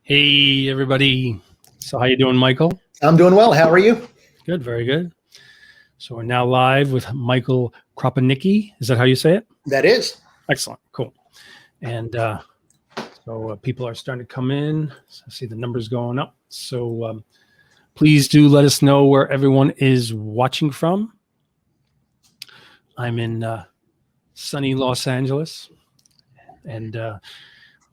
Hey, everybody. So how you doing, Michael? I'm doing well. How are you? Good, very good. So we're now live with Michael Kropiewnicki. Is that how you say it? That is. Excellent, cool. And so people are starting to come in. So I see the numbers going up. So please do let us know where everyone is watching from. I'm in sunny Los Angeles. And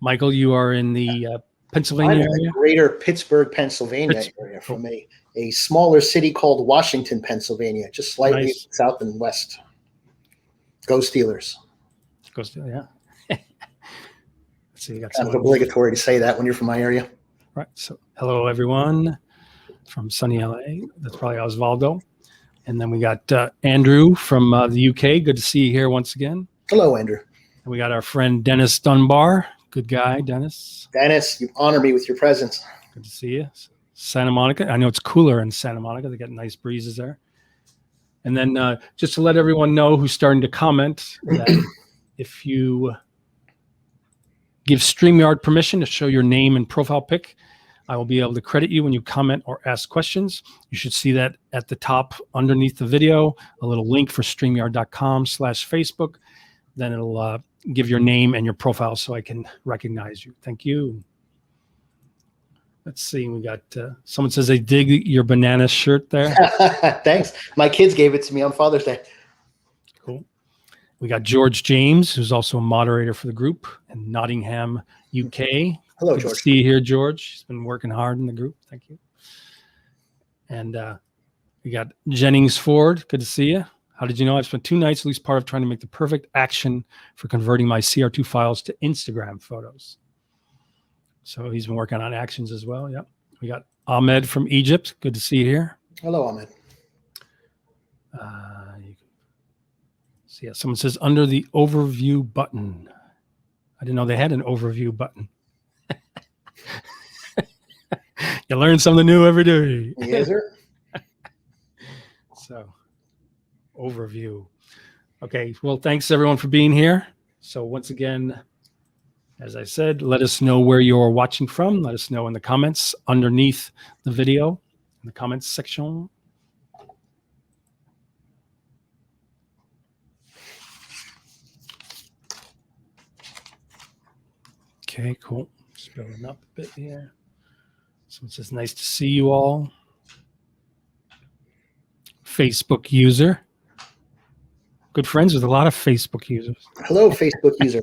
Michael, you are in the Pennsylvania I'm in area? the greater Pittsburgh, Pennsylvania area Cool. from a smaller city called Washington, Pennsylvania, just slightly Nice. south and west. Go Steelers. Go still, yeah. Let's see, you got Kind of someone. obligatory to say that when you're from my area. Right. So hello, everyone from sunny LA. That's probably Osvaldo. And then we got Andrew from the UK. Good to see you here once again. Hello, Andrew. And we got our friend Dennis Dunbar. Good guy, Dennis. Dennis, you honor me with your presence. Good to see you. Santa Monica. I know it's cooler in Santa Monica. They got nice breezes there. And then just to let everyone know who's starting to comment that if you give StreamYard permission to show your name and profile pic, I will be able to credit you when you comment or ask questions. You should see that at the top underneath the video, a little link for StreamYard.com/Facebook. Then it'll give your name and your profile so I can recognize you. Thank you. Let's see. We got someone says they dig your banana shirt there. Thanks. My kids gave it to me on Father's Day. Cool. We got George James, who's also a moderator for the group in Nottingham, UK. Hello, Good George. to see you here, George. He's been working hard in the group. Thank you. And we got Jennings Ford. Good to see you. How did you know? I've spent 2 nights, at least part of trying to make the perfect action for converting my CR2 files to Instagram photos. So he's been working on actions as well. Yep. We got Ahmed from Egypt. Good to see you here. Hello, Ahmed. So yeah, someone says under the overview button. I didn't know they had an overview button. You learn something new every day. Yes, sir. So, overview. Okay, well, thanks everyone for being here. So once again, as I said, let us know where you're watching from. Let us know in the comments underneath the video, in the comments section. Okay, cool. Just building up a bit here. So it says, nice to see you all. Facebook user. Good friends with a lot of Facebook users. Hello, Facebook user.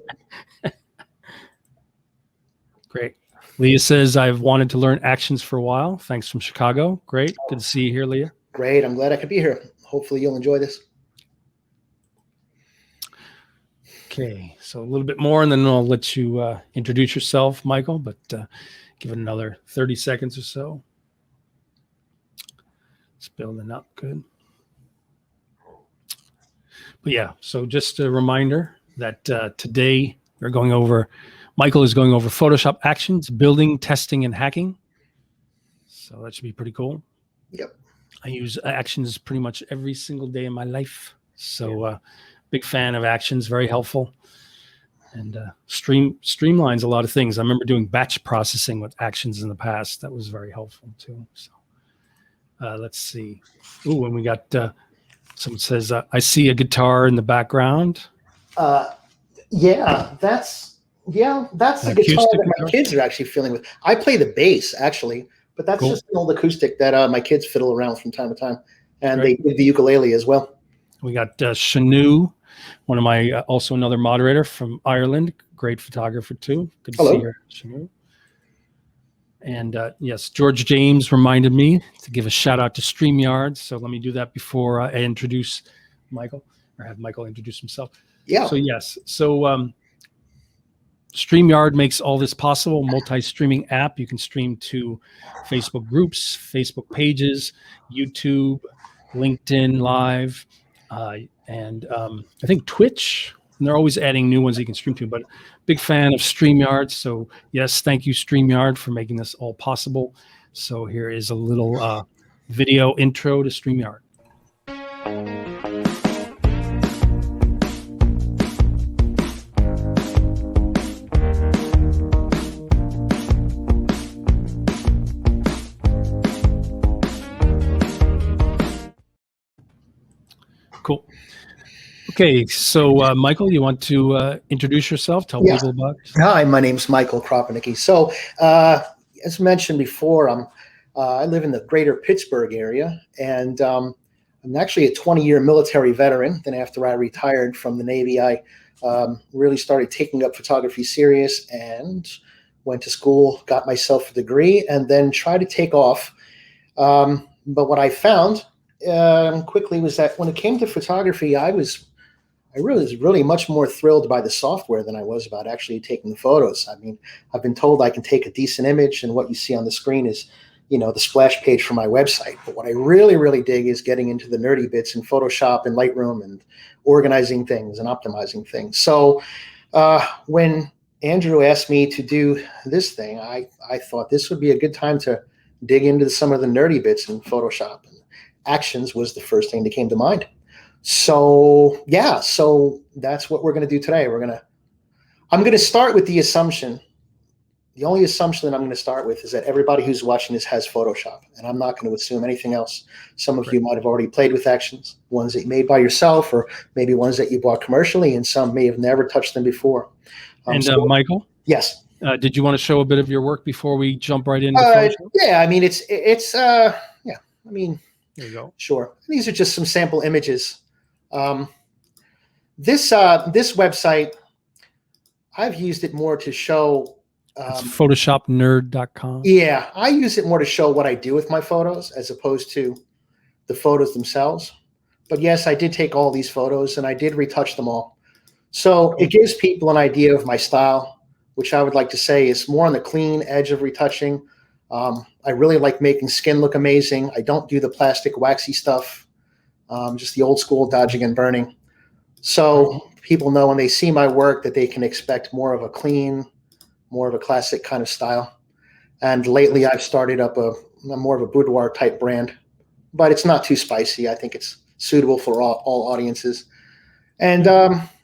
Great. Leah says, I've wanted to learn actions for a while. Thanks from Chicago. Great. Good to see you here, Leah. Great. I'm glad I could be here. Hopefully you'll enjoy this. Okay, so a little bit more, and then I'll let you introduce yourself, Michael, but give it another 30 seconds or so. It's building up good. But yeah, so just a reminder that today we're going over, Michael is going over Photoshop actions, building, testing, and hacking. So that should be pretty cool. Yep. I use actions pretty much every single day in my life. So big fan of actions, very helpful. And streamlines a lot of things. I remember doing batch processing with actions in the past. That was very helpful too. So let's see. Ooh, and we got someone says, I see a guitar in the background. Yeah, that's the guitar that my kids are actually fiddling with. I play the bass actually, but that's just an old acoustic that my kids fiddle around with from time to time, and they did the ukulele as well. We got Shanu, one of my also another moderator from Ireland, great photographer too. Good to see you, Shanu. And yes, George James reminded me to give a shout out to StreamYard. So let me do that before I introduce Michael, or have Michael introduce himself. Yeah. So yes, so StreamYard makes all this possible. Multi-streaming app. You can stream to Facebook groups, Facebook pages, YouTube, LinkedIn Live, and I think Twitch. And they're always adding new ones you can stream to, but big fan of StreamYard. So yes, thank you StreamYard for making this all possible. So here is a little video intro to StreamYard. Okay, so Michael, you want to introduce yourself? Tell people about. Hi, my name's Michael Kropiewnicki. So, as mentioned before, I live in the greater Pittsburgh area, and I'm actually a 20-year military veteran. Then after I retired from the Navy, I really started taking up photography serious and went to school, got myself a degree, and then tried to take off. But what I found quickly was that when it came to photography, I was really much more thrilled by the software than I was about actually taking the photos. I mean, I've been told I can take a decent image, and what you see on the screen is, the splash page for my website. But what I really dig is getting into the nerdy bits in Photoshop and Lightroom and organizing things and optimizing things. So when Andrew asked me to do this thing, I thought this would be a good time to dig into some of the nerdy bits in Photoshop. And actions was the first thing that came to mind. So that's what we're going to do today. I'm going to start with the assumption. The only assumption that I'm going to start with is that everybody who's watching this has Photoshop, and I'm not going to assume anything else. Some of you might have already played with actions, ones that you made by yourself, or maybe ones that you bought commercially, and some may have never touched them before. Michael? Yes. Did you want to show a bit of your work before we jump right into Photoshop? Yeah, I mean, I mean, there you go. Sure. These are just some sample images. This website, I've used it more to show. It's photoshopnerd.com. Yeah, I use it more to show what I do with my photos as opposed to the photos themselves. But yes, I did take all these photos and I did retouch them all. So it gives people an idea of my style, which I would like to say is more on the clean edge of retouching. I really like making skin look amazing. I don't do the plastic waxy stuff, just the old school dodging and burning. So people know when they see my work that they can expect more of a clean, more of a classic kind of style. And lately I've started up more of a boudoir type brand, but it's not too spicy. I think it's suitable for all audiences. And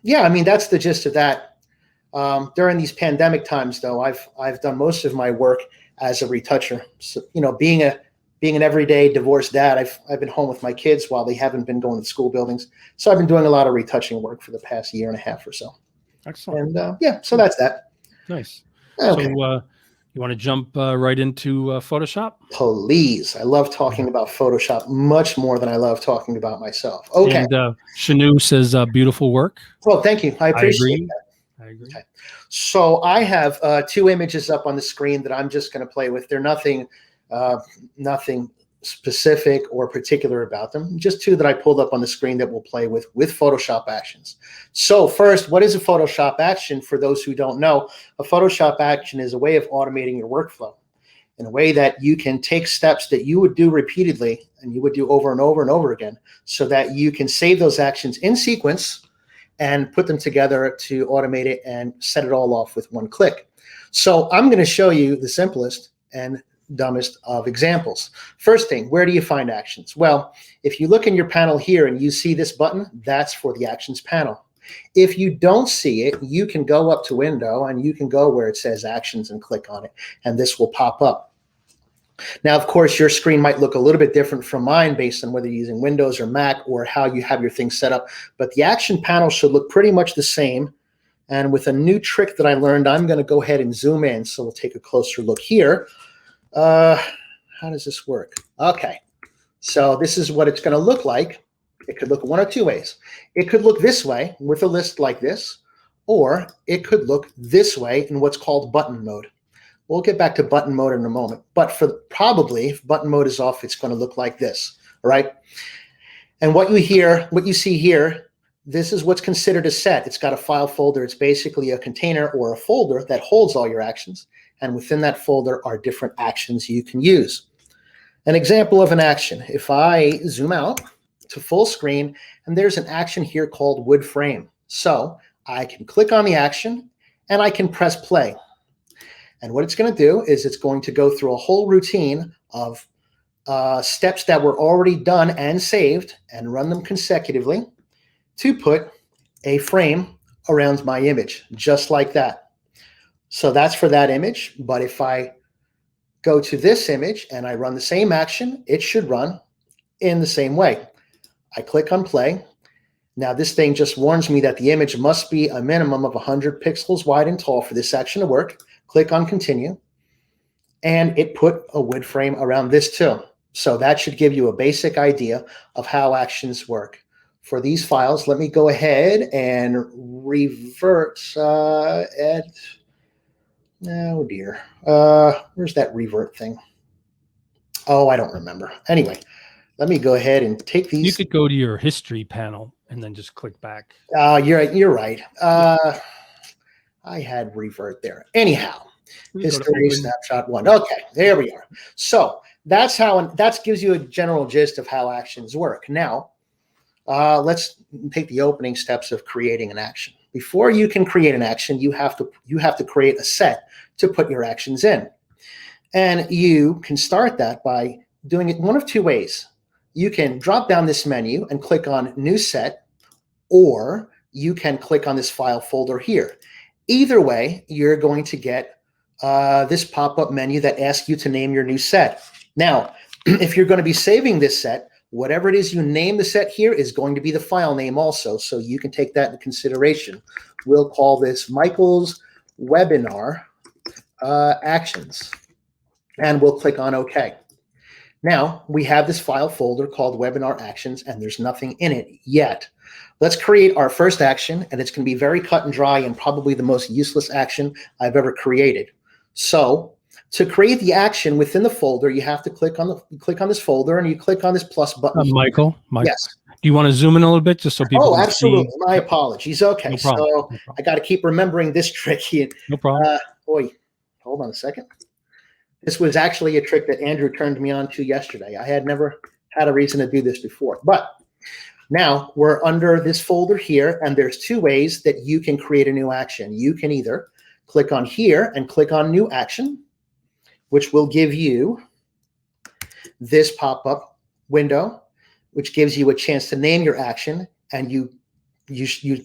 yeah, I mean, that's the gist of that. During these pandemic times, though, I've done most of my work as a retoucher. So, being an everyday divorced dad, I've been home with my kids while they haven't been going to school buildings. So I've been doing a lot of retouching work for the past year and a half or so. Excellent. And yeah, so that's that. Nice. Okay. So you want to jump right into Photoshop? Please. I love talking about Photoshop much more than I love talking about myself. Okay. And Shanu says beautiful work. Well, thank you. I appreciate that. I agree. Okay. So I have two images up on the screen that I'm just going to play with. They're nothing specific or particular about them. Just two that I pulled up on the screen that we'll play with Photoshop actions. So first, what is a Photoshop action? For those who don't know, a Photoshop action is a way of automating your workflow in a way that you can take steps that you would do repeatedly and you would do over and over and over again so that you can save those actions in sequence and put them together to automate it and set it all off with one click. So I'm going to show you the simplest and dumbest of examples. First thing, where do you find actions? Well, if you look in your panel here and you see this button, that's for the actions panel. If you don't see it, you can go up to window and you can go where it says actions and click on it, and this will pop up. Now, of course, your screen might look a little bit different from mine based on whether you're using Windows or Mac or how you have your thing set up, but the action panel should look pretty much the same. And with a new trick that I learned, I'm going to go ahead and zoom in. So we'll take a closer look here. How does this work? Okay, so this is what it's going to look like. It could look one of two ways. It could look this way with a list like this, or it could look this way in what's called button mode. We'll get back to button mode in a moment, but probably if button mode is off, it's going to look like this, all right? And what you see here, this is what's considered a set. It's got a file folder. It's basically a container or a folder that holds all your actions. And within that folder are different actions you can use. An example of an action, if I zoom out to full screen, and there's an action here called wood frame. So I can click on the action and I can press play. And what it's going to do is it's going to go through a whole routine of steps that were already done and saved and run them consecutively to put a frame around my image, just like that. So that's for that image. But if I go to this image and I run the same action, it should run in the same way. I click on play. Now this thing just warns me that the image must be a minimum of 100 pixels wide and tall for this action to work. Click on continue. And it put a wood frame around this too. So that should give you a basic idea of how actions work. For these files, let me go ahead and revert. Oh dear. Where's that revert thing? Oh, I don't remember. Anyway, let me go ahead and take these. You could go to your history panel and then just click back. You're right. I had revert there. Anyhow, history snapshot 1. Okay, there we are. So that's how, that gives you a general gist of how actions work. Now, let's take the opening steps of creating an action. Before you can create an action, you have to create a set to put your actions in. And you can start that by doing it one of two ways. You can drop down this menu and click on New Set, or you can click on this file folder here. Either way, you're going to get this pop-up menu that asks you to name your new set. Now, if you're going to be saving this set, whatever it is you name the set here is going to be the file name also, so you can take that into consideration. We'll call this Michael's Webinar Actions, and we'll click on OK. Now, we have this file folder called Webinar Actions, and there's nothing in it yet. Let's create our first action, and it's going to be very cut and dry and probably the most useless action I've ever created. So, to create the action within the folder, you have to click on this folder, and you click on this plus button. Michael, yes. Do you want to zoom in a little bit just so people can absolutely. see? My apologies. Okay, no problem. So no problem. I got to keep remembering this trick here. No problem. Hold on a second. This was actually a trick that Andrew turned me on to yesterday. I had never had a reason to do this before. But now we're under this folder here, and there's two ways that you can create a new action. You can either click on here and click on New Action, which will give you this pop-up window, which gives you a chance to name your action, and you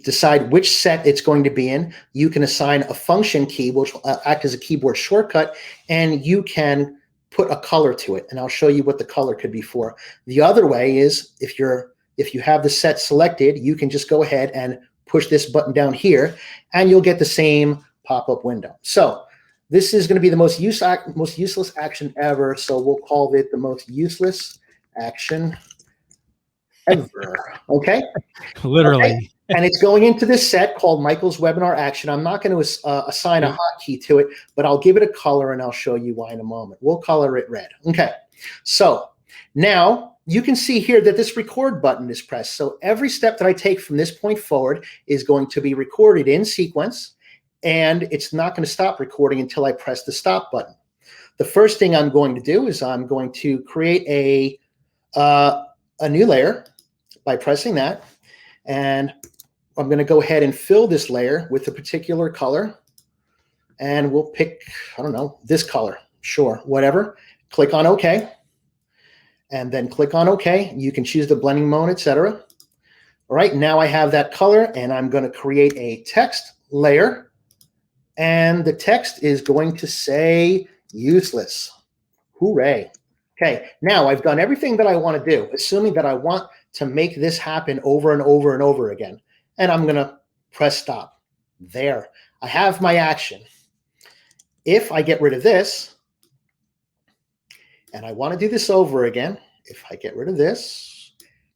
decide which set it's going to be in. You can assign a function key, which will act as a keyboard shortcut, and you can put a color to it. And I'll show you what the color could be for. The other way is if you have the set selected, you can just go ahead and push this button down here, and you'll get the same pop-up window. So this is going to be the most useless action ever. So we'll call it the most useless action ever. Okay. Literally. Okay. And it's going into this set called Michael's Webinar Action. I'm not going to assign a hotkey to it, but I'll give it a color, and I'll show you why in a moment. We'll color it red. Okay. So now you can see here that this record button is pressed. So every step that I take from this point forward is going to be recorded in sequence, and it's not going to stop recording until I press the stop button. The first thing I'm going to do is I'm going to create a new layer by pressing that, and I'm going to go ahead and fill this layer with a particular color, and we'll pick, I don't know, this color. Sure, whatever. Click on OK, and then click on OK. You can choose the blending mode, etc. All right, now I have that color, and I'm going to create a text layer, and the text is going to say useless. Hooray. Okay, now I've done everything that I want to do, assuming that I want to make this happen over and over and over again. And I'm going to press stop. There. I have my action. If I get rid of this, and I want to do this over again, if I get rid of this,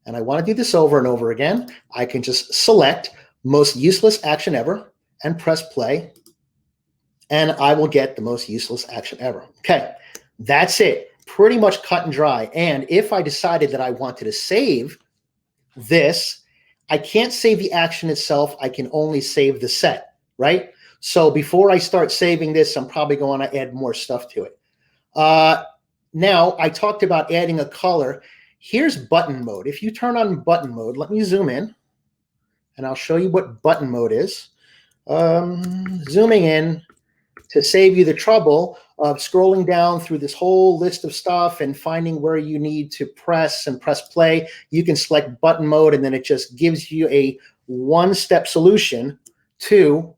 and I want to do this over and over again, I can just select most useless action ever and press play, and I will get the most useless action ever. Okay, that's it. Pretty much cut and dry. And if I decided that I wanted to save this, I can't save the action itself. I can only save the set, right? So before I start saving this, I'm probably going to add more stuff to it. Now, I talked about adding a color. Here's button mode. If you turn on button mode, let me zoom in, and I'll show you what button mode is. Zooming in to save you the trouble of scrolling down through this whole list of stuff and finding where you need to press and press play. You can select button mode, and then it just gives you a one-step solution to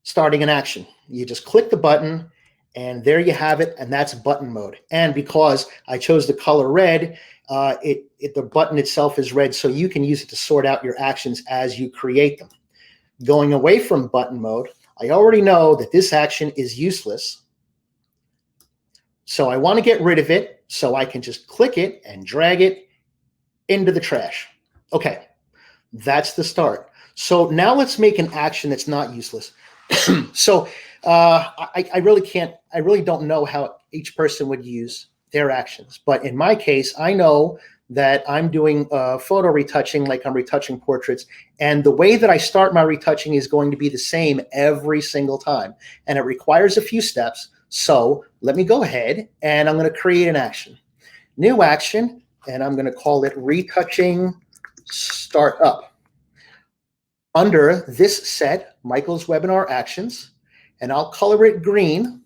starting an action. You just click the button, And there you have it, and that's button mode. And because I chose the color red, the button itself is red, so you can use it to sort out your actions as you create them. Going away from button mode, I already know that this action is useless, so I want to get rid of it, so I can just click it and drag it into the trash. Okay, that's the start. So now let's make an action that's not useless. So I really don't know how each person would use their actions. But in my case, I know that I'm doing photo retouching like I'm retouching portraits. And the way that I start my retouching is going to be the same every single time. And it requires a few steps. So let me go ahead and I'm going to create an action. New action, and I'm going to call it retouching startup. Under this set, Michael's webinar actions, and I'll color it green.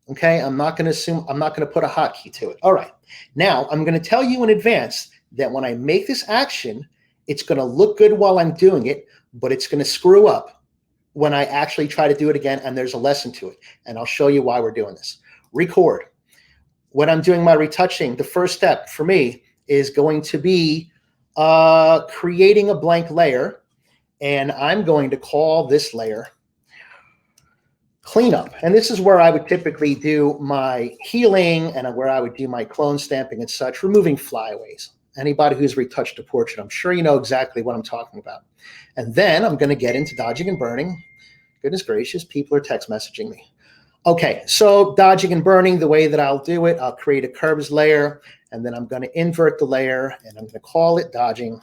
Okay, I'm not going to put a hotkey to it. All right, now I'm going to tell you in advance that when I make this action, it's going to look good while I'm doing it, but it's going to screw up when I actually try to do it again, and there's a lesson to it. And I'll show you why we're doing this. Record. When I'm doing my retouching, the first step for me is going to be creating a blank layer, and I'm going to call this layer cleanup. And this is where I would typically do my healing and where I would do my clone stamping and such, removing flyaways. Anybody who's retouched a portrait, I'm sure you know exactly what I'm talking about. And then I'm going to get into dodging and burning. Goodness gracious, people are text messaging me. Okay, so dodging and burning, the way that I'll do it, I'll create a curves layer, and then I'm going to invert the layer, and I'm going to call it dodging.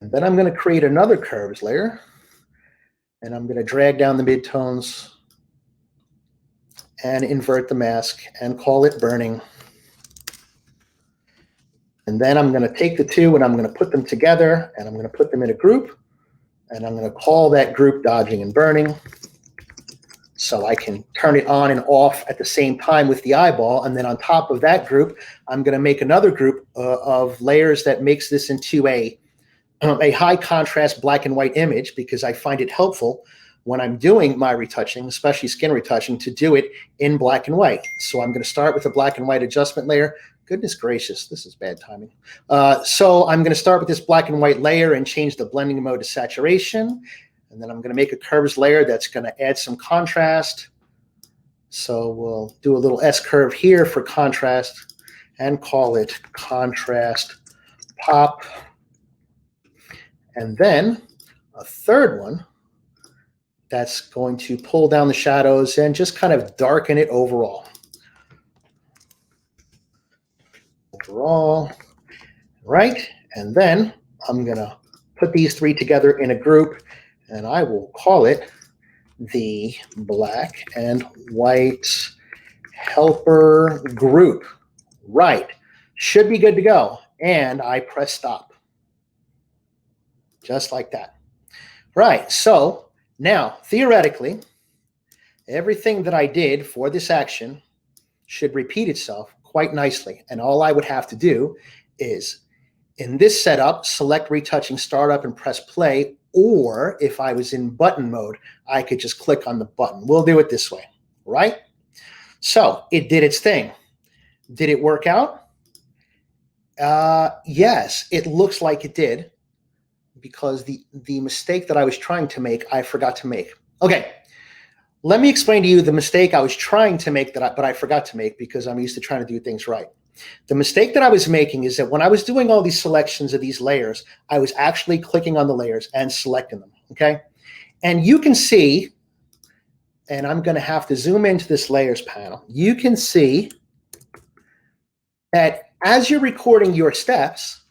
And then I'm going to create another curves layer, and I'm going to drag down the midtones and invert the mask and call it burning. And then I'm going to take the two and I'm going to put them together, and I'm going to put them in a group, and I'm going to call that group dodging and burning. So I can turn it on and off at the same time with the eyeball. And then on top of that group, I'm going to make another group of layers that makes this into a high contrast black and white image, because I find it helpful when I'm doing my retouching, especially skin retouching, to do it in black and white. So I'm going to start with a black and white adjustment layer. Goodness gracious, this is bad timing. So I'm going to start with this black and white layer and change the blending mode to saturation. And then I'm going to make a curves layer that's going to add some contrast. So we'll do a little S curve here for contrast and call it contrast pop. And then a third one that's going to pull down the shadows and just kind of darken it overall. Right? And then I'm going to put these three together in a group, and I will call it the black and white helper group. Right. Should be good to go. And I press stop. Just like that. Right. So now, theoretically, everything that I did for this action should repeat itself quite nicely. And all I would have to do is, in this setup, select retouching startup and press play. Or if I was in button mode, I could just click on the button. We'll do it this way, right? So it did its thing. Did it work out? Yes, it looks like it did, because the mistake that I was trying to make, I forgot to make. Okay, let me explain to you the mistake I was trying to make but I forgot to make, because I'm used to trying to do things right. The mistake that I was making is that when I was doing all these selections of these layers, I was actually clicking on the layers and selecting them, okay? And you can see, and I'm going to have to zoom into this layers panel, you can see that as you're recording your steps,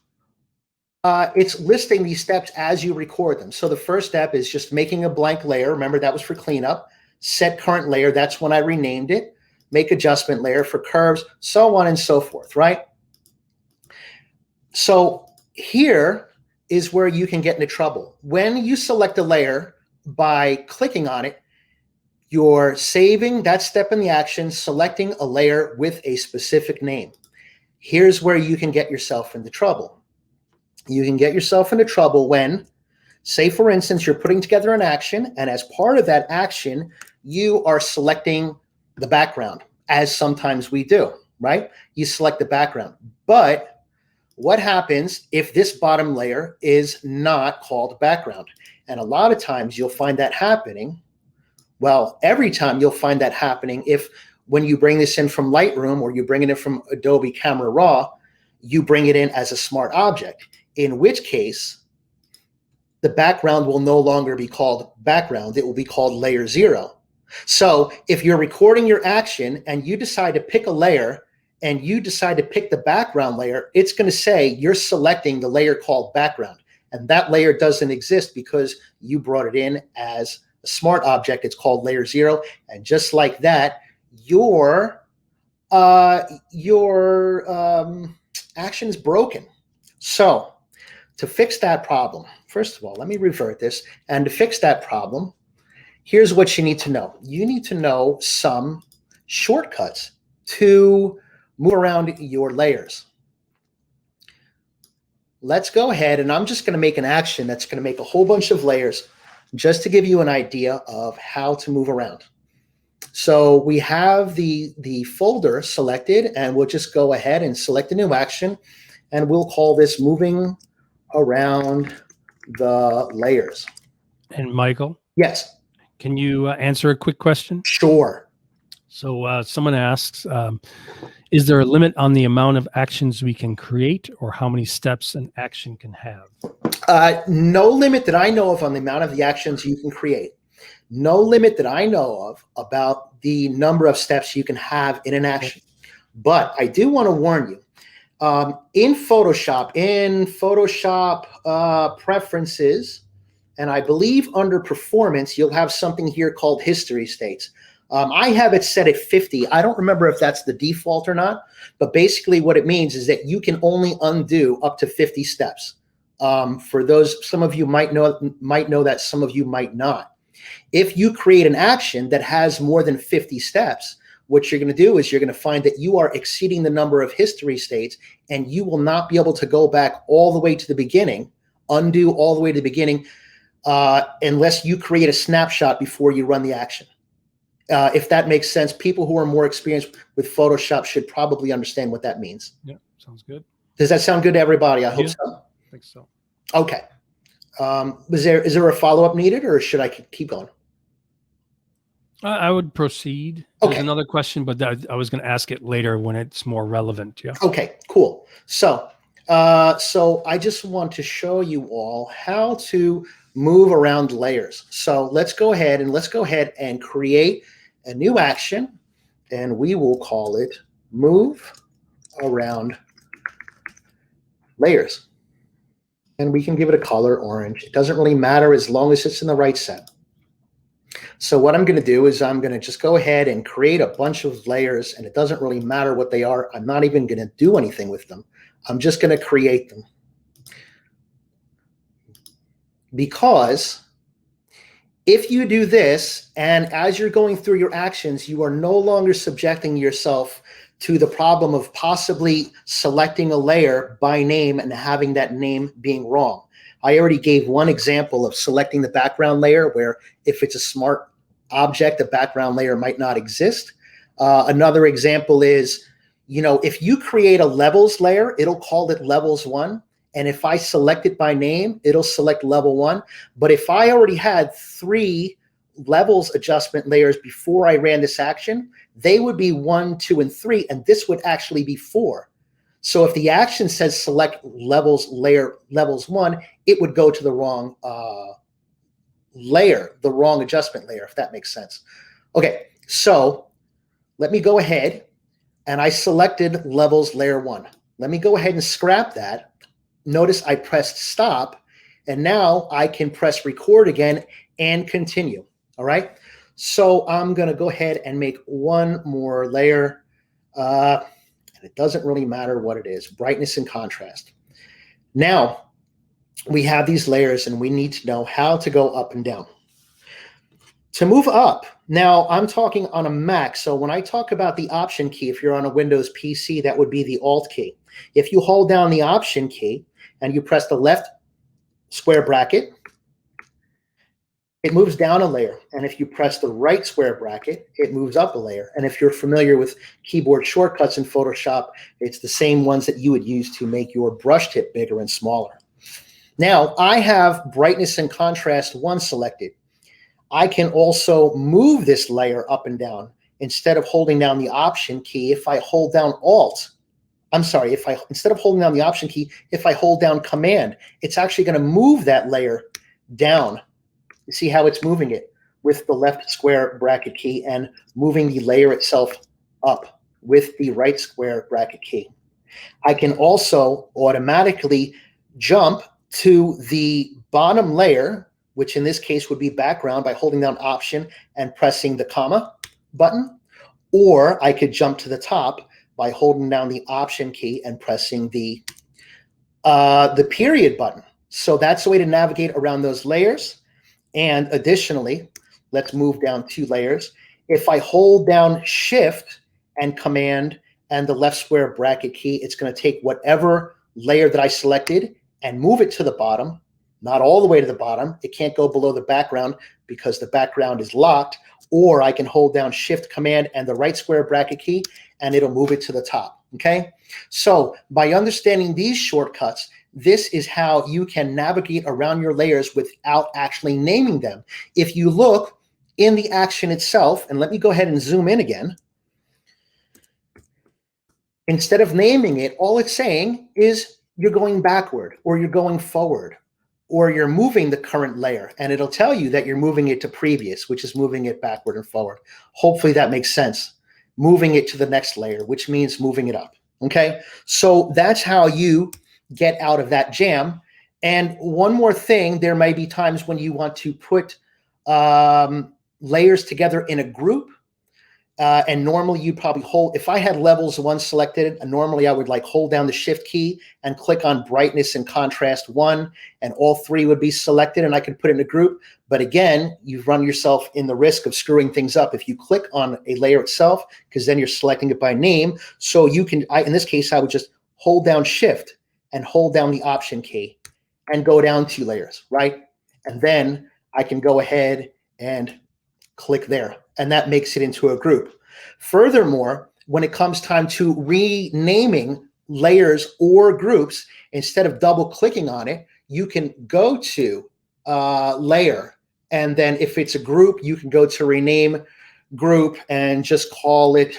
it's listing these steps as you record them. So the first step is just making a blank layer. Remember, that was for cleanup. Set current layer, that's when I renamed it. Make adjustment layer for curves, so on and so forth, right? So here is where you can get into trouble. When you select a layer by clicking on it, you're saving that step in the action, selecting a layer with a specific name. Here's where you can get yourself into trouble. You can get yourself into trouble when, say for instance, you're putting together an action, and as part of that action, you are selecting the background, as sometimes we do, right? You select the background. But what happens if this bottom layer is not called background? And a lot of times you'll find that happening. Well, every time you'll find that happening if when you bring this in from Lightroom or you bring it in from Adobe Camera Raw, you bring it in as a smart object, in which case the background will no longer be called background. It will be called layer 0. So if you're recording your action and you decide to pick a layer and you decide to pick the background layer, it's going to say you're selecting the layer called background. And that layer doesn't exist because you brought it in as a smart object. It's called layer 0. And just like that, your action is broken. So to fix that problem, first of all, let me revert this. And to fix that problem, here's what you need to know. You need to know some shortcuts to move around your layers. Let's go ahead, and I'm just going to make an action that's going to make a whole bunch of layers just to give you an idea of how to move around. So we have the folder selected, and we'll just go ahead and select a new action, and we'll call this moving around the layers. And Michael? Yes. Can you answer a quick question? Sure. So someone asks, is there a limit on the amount of actions we can create or how many steps an action can have? No limit that I know of on the amount of the actions you can create. No limit that I know of about the number of steps you can have in an action. But I do want to warn you, in Photoshop preferences, and I believe under performance, you'll have something here called history states. I have it set at 50. I don't remember if that's the default or not, but basically what it means is that you can only undo up to 50 steps. For those, some of you might know that, some of you might not. If you create an action that has more than 50 steps, what you're going to do is you're going to find that you are exceeding the number of history states, and you will not be able to go back all the way to the beginning, undo all the way to the beginning, unless you create a snapshot before you run the action. If that makes sense, people who are more experienced with Photoshop should probably understand what that means. Yeah, sounds good. Does that sound good to everybody? I hope so. I think so. Okay. Is there a follow-up needed, or should I keep going? I would proceed. Okay. There's another question, but I was going to ask it later when it's more relevant. Yeah. Okay, cool. So I just want to show you all how to move around layers. So let's go ahead and create a new action, and we will call it move around layers. And we can give it a color orange. It doesn't really matter as long as it's in the right set. So what I'm going to do is I'm going to just go ahead and create a bunch of layers, and it doesn't really matter what they are. I'm not even going to do anything with them. I'm just going to create them. Because if you do this, and as you're going through your actions, you are no longer subjecting yourself to the problem of possibly selecting a layer by name and having that name being wrong. I already gave one example of selecting the background layer where if it's a smart object, the background layer might not exist. Another example is, if you create a levels layer, it'll call it levels 1. And if I select it by name, it'll select level 1. But if I already had 3 levels adjustment layers before I ran this action, they would be 1, 2, and 3, and this would actually be 4. So if the action says select levels 1, it would go to the wrong layer, the wrong adjustment layer, if that makes sense. Okay, so let me go ahead, and I selected levels layer 1. Let me go ahead and scrap that. Notice I pressed stop, and now I can press record again and continue. All right. So I'm going to go ahead and make one more layer. And it doesn't really matter what it is, brightness and contrast. Now we have these layers, and we need to know how to go up and down. To move up, now I'm talking on a Mac. So when I talk about the Option key, if you're on a Windows PC, that would be the Alt key. If you hold down the Option key and you press the left square bracket, it moves down a layer. And if you press the right square bracket, it moves up a layer. And if you're familiar with keyboard shortcuts in Photoshop, it's the same ones that you would use to make your brush tip bigger and smaller. Now, I have brightness and contrast 1 selected. I can also move this layer up and down. Instead of holding down the Option key, if I hold down instead of holding down the Option key, if I hold down Command, it's actually going to move that layer down. You see how it's moving it with the left square bracket key and moving the layer itself up with the right square bracket key. I can also automatically jump to the bottom layer, which in this case would be background, by holding down Option and pressing the comma button, or I could jump to the top by holding down the Option key and pressing the period button. So that's the way to navigate around those layers. And additionally, let's move down 2 layers. If I hold down Shift and Command and the left square bracket key, it's going to take whatever layer that I selected and move it to the bottom, not all the way to the bottom. It can't go below the background because the background is locked. Or I can hold down Shift, Command, and the right square bracket key, and it'll move it to the top, okay? So by understanding these shortcuts, this is how you can navigate around your layers without actually naming them. If you look in the action itself, and let me go ahead and zoom in again. Instead of naming it, all it's saying is you're going backward, or you're going forward, or you're moving the current layer, and it'll tell you that you're moving it to previous, which is moving it backward and forward. Hopefully that makes sense. Moving it to the next layer, which means moving it up, okay? So that's how you get out of that jam. And one more thing, there may be times when you want to put layers together in a group. And normally you probably hold, if I had levels 1 selected, normally I would like hold down the Shift key and click on brightness and contrast 1, and all 3 would be selected and I could put it in a group. But again, you run yourself in the risk of screwing things up if you click on a layer itself, because then you're selecting it by name. So you can, in this case, I would just hold down Shift and hold down the Option key and go down 2 layers, right? And then I can go ahead and click there, and that makes it into a group. Furthermore, when it comes time to renaming layers or groups, instead of double clicking on it, you can go to layer, and then if it's a group, you can go to rename group and just call it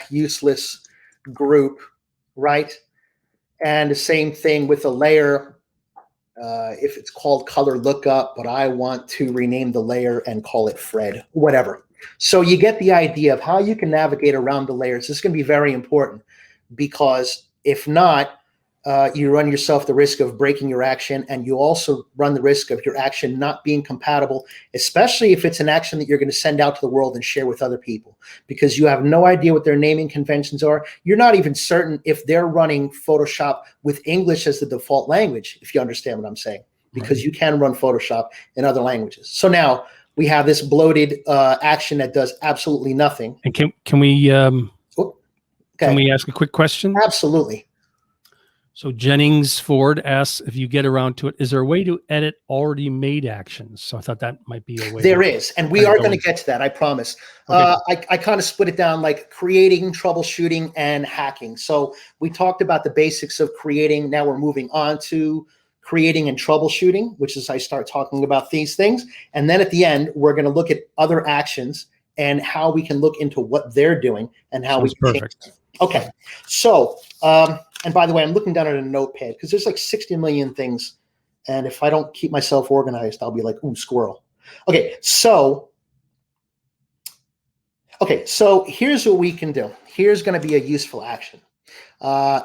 useless group, right? And the same thing with a layer. If it's called color lookup, but I want to rename the layer and call it Fred, whatever. So you get the idea of how you can navigate around the layers. This is going to be very important, because if not, you run yourself the risk of breaking your action, and you also run the risk of your action not being compatible, especially if it's an action that you're going to send out to the world and share with other people, because you have no idea what their naming conventions are. You're not even certain if they're running Photoshop with English as the default language, if you understand what I'm saying, because you can run Photoshop in other languages. So now we have this bloated action that does absolutely nothing. And can we ask a quick question? Absolutely. So Jennings Ford asks, if you get around to it, is there a way to edit already made actions? So I thought that might be a way. There is, and we are going to get to that, I promise. Okay. I kind of split it down like creating, troubleshooting, and hacking. So we talked about the basics of creating. Now we're moving on to creating and troubleshooting, which is I start talking about these things. And then at the end, we're going to look at other actions and how we can look into what they're doing and how we can change them. Okay, so, and by the way, I'm looking down at a notepad because there's like 60 million things. And if I don't keep myself organized, I'll be like, ooh, squirrel. Okay, so here's what we can do. Here's going to be a useful action.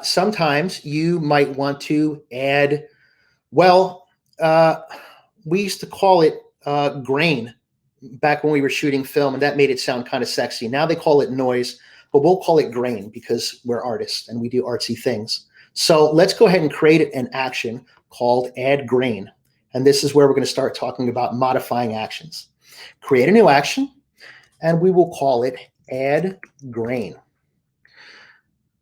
Sometimes you might want to add, well, we used to call it grain back when we were shooting film, and that made it sound kind of sexy. Now they call it noise, but we'll call it grain because we're artists and we do artsy things. So let's go ahead and create an action called add grain. And this is where we're going to start talking about modifying actions. Create a new action, and we will call it add grain.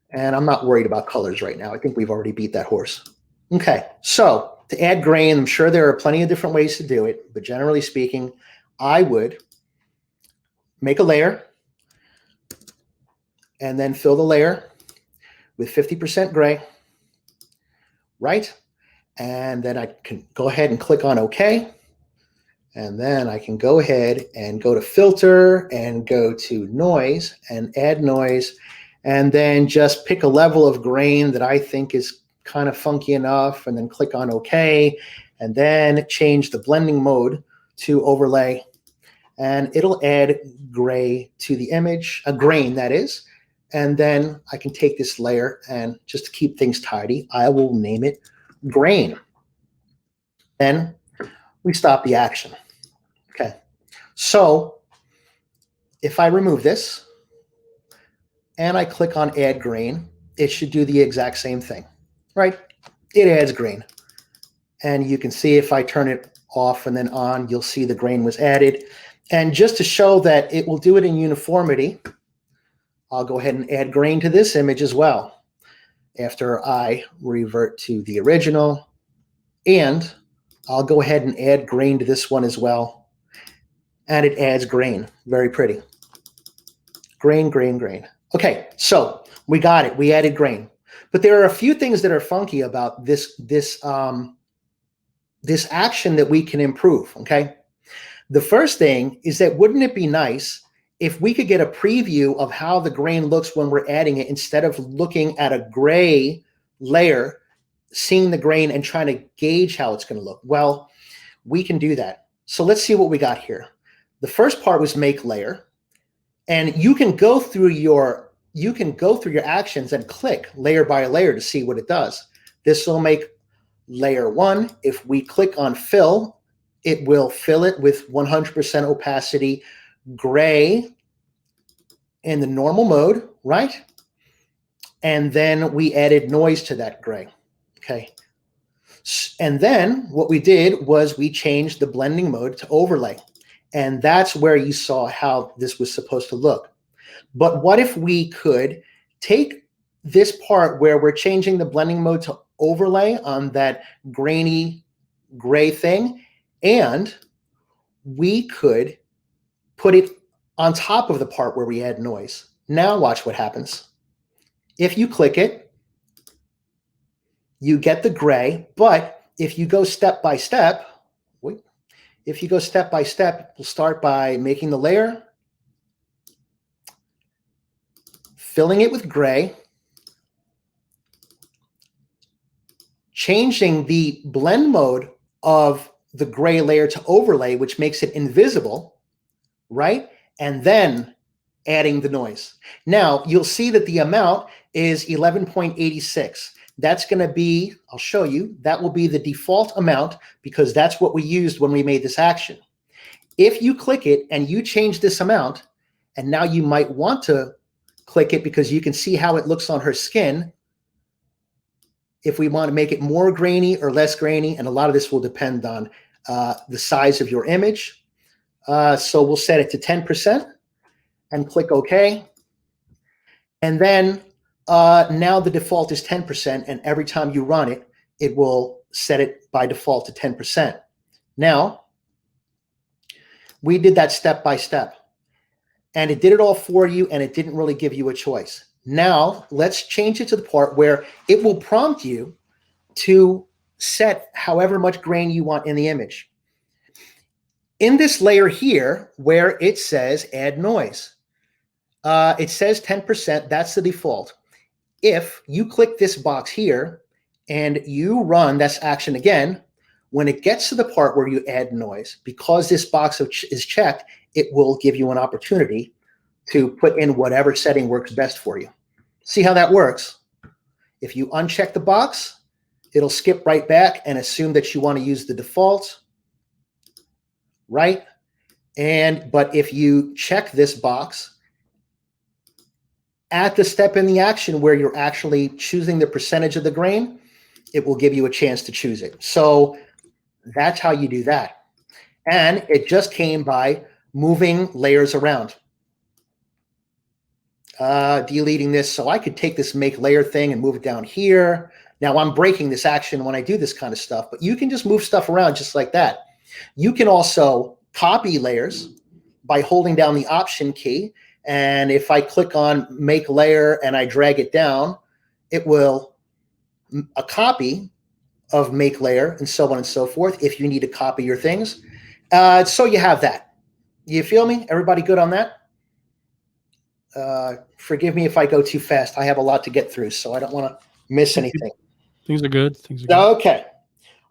And I'm not worried about colors right now. I think we've already beat that horse. Okay, so to add grain, I'm sure there are plenty of different ways to do it, but generally speaking, I would make a layer and then fill the layer with 50% gray, right? And then I can go ahead and click on OK. And then I can go ahead and go to filter and go to noise and add noise, and then just pick a level of grain that I think is kind of funky enough, and then click on OK, and then change the blending mode to overlay, and it'll add gray to the image, a grain that is. And then I can take this layer, and just to keep things tidy, I will name it grain. Then we stop the action. Okay, so if I remove this and I click on add grain, it should do the exact same thing, right? It adds grain. And you can see if I turn it off and then on, you'll see the grain was added. And just to show that it will do it in uniformity, I'll go ahead and add grain to this image as well after I revert to the original. And I'll go ahead and add grain to this one as well. And it adds grain. Very pretty. Grain, grain, grain. Okay, so we got it. We added grain. But there are a few things that are funky about this action that we can improve, okay? The first thing is that wouldn't it be nice if we could get a preview of how the grain looks when we're adding it, instead of looking at a gray layer, seeing the grain and trying to gauge how it's going to look? Well, we can do that. So let's see what we got here. The first part was make layer, and you can go through your actions and click layer by layer to see what it does. This will make layer 1. If we click on fill, it will fill it with 100% opacity gray in the normal mode, right? And then we added noise to that gray. Okay. And then what we did was we changed the blending mode to overlay. And that's where you saw how this was supposed to look. But what if we could take this part where we're changing the blending mode to overlay on that grainy gray thing, and we could put it on top of the part where we add noise. Now watch what happens. If you click it, you get the gray, but if you go step by step, we'll start by making the layer, filling it with gray, changing the blend mode of the gray layer to overlay, which makes it invisible, right? And then adding the noise. Now you'll see that the amount is 11.86. That's going to be, I'll show you, that will be the default amount because that's what we used when we made this action. If you click it and you change this amount, and now you might want to click it because you can see how it looks on her skin, if we want to make it more grainy or less grainy, and a lot of this will depend on the size of your image. So we'll set it to 10% and click OK. And then now the default is 10%, and every time you run it, it will set it by default to 10%. Now, we did that step by step, and it did it all for you, and it didn't really give you a choice. Now, let's change it to the part where it will prompt you to set however much grain you want in the image. In this layer here, where it says add noise, it says 10%, that's the default. If you click this box here and you run this action again, when it gets to the part where you add noise, because this box is checked, it will give you an opportunity to put in whatever setting works best for you. See how that works? If you uncheck the box, it'll skip right back and assume that you want to use the default, right? But if you check this box, at the step in the action where you're actually choosing the percentage of the grain, it will give you a chance to choose it. So that's how you do that. And it just came by moving layers around. Deleting this, so I could take this make layer thing and move it down here. Now I'm breaking this action when I do this kind of stuff, but you can just move stuff around just like that. You can also copy layers by holding down the Option key. And if I click on Make Layer and I drag it down, it will a copy of Make Layer and so on and so forth if you need to copy your things. So you have that. You feel me? Everybody good on that? Forgive me if I go too fast. I have a lot to get through, so I don't want to miss anything. Things are good. Things are good. Okay.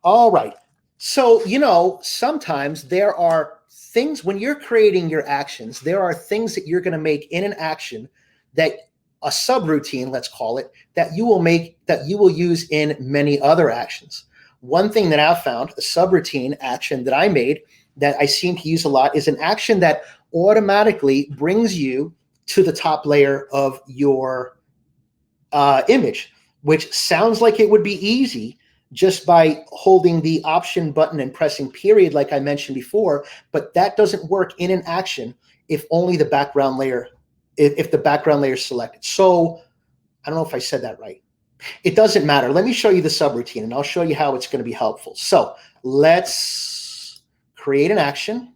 All right. So, you know, sometimes there are things when you're creating your actions, there are things that you're going to make in an action that a subroutine, let's call it, that you will use in many other actions. One thing that I've found, a subroutine action that I made that I seem to use a lot is an action that automatically brings you to the top layer of your image, which sounds like it would be easy just by holding the Option button and pressing period like I mentioned before, but that doesn't work in an action if only the background layer, if the background layer is selected. So I don't know if I said that right. It doesn't matter. Let me show you the subroutine and I'll show you how it's going to be helpful. So let's create an action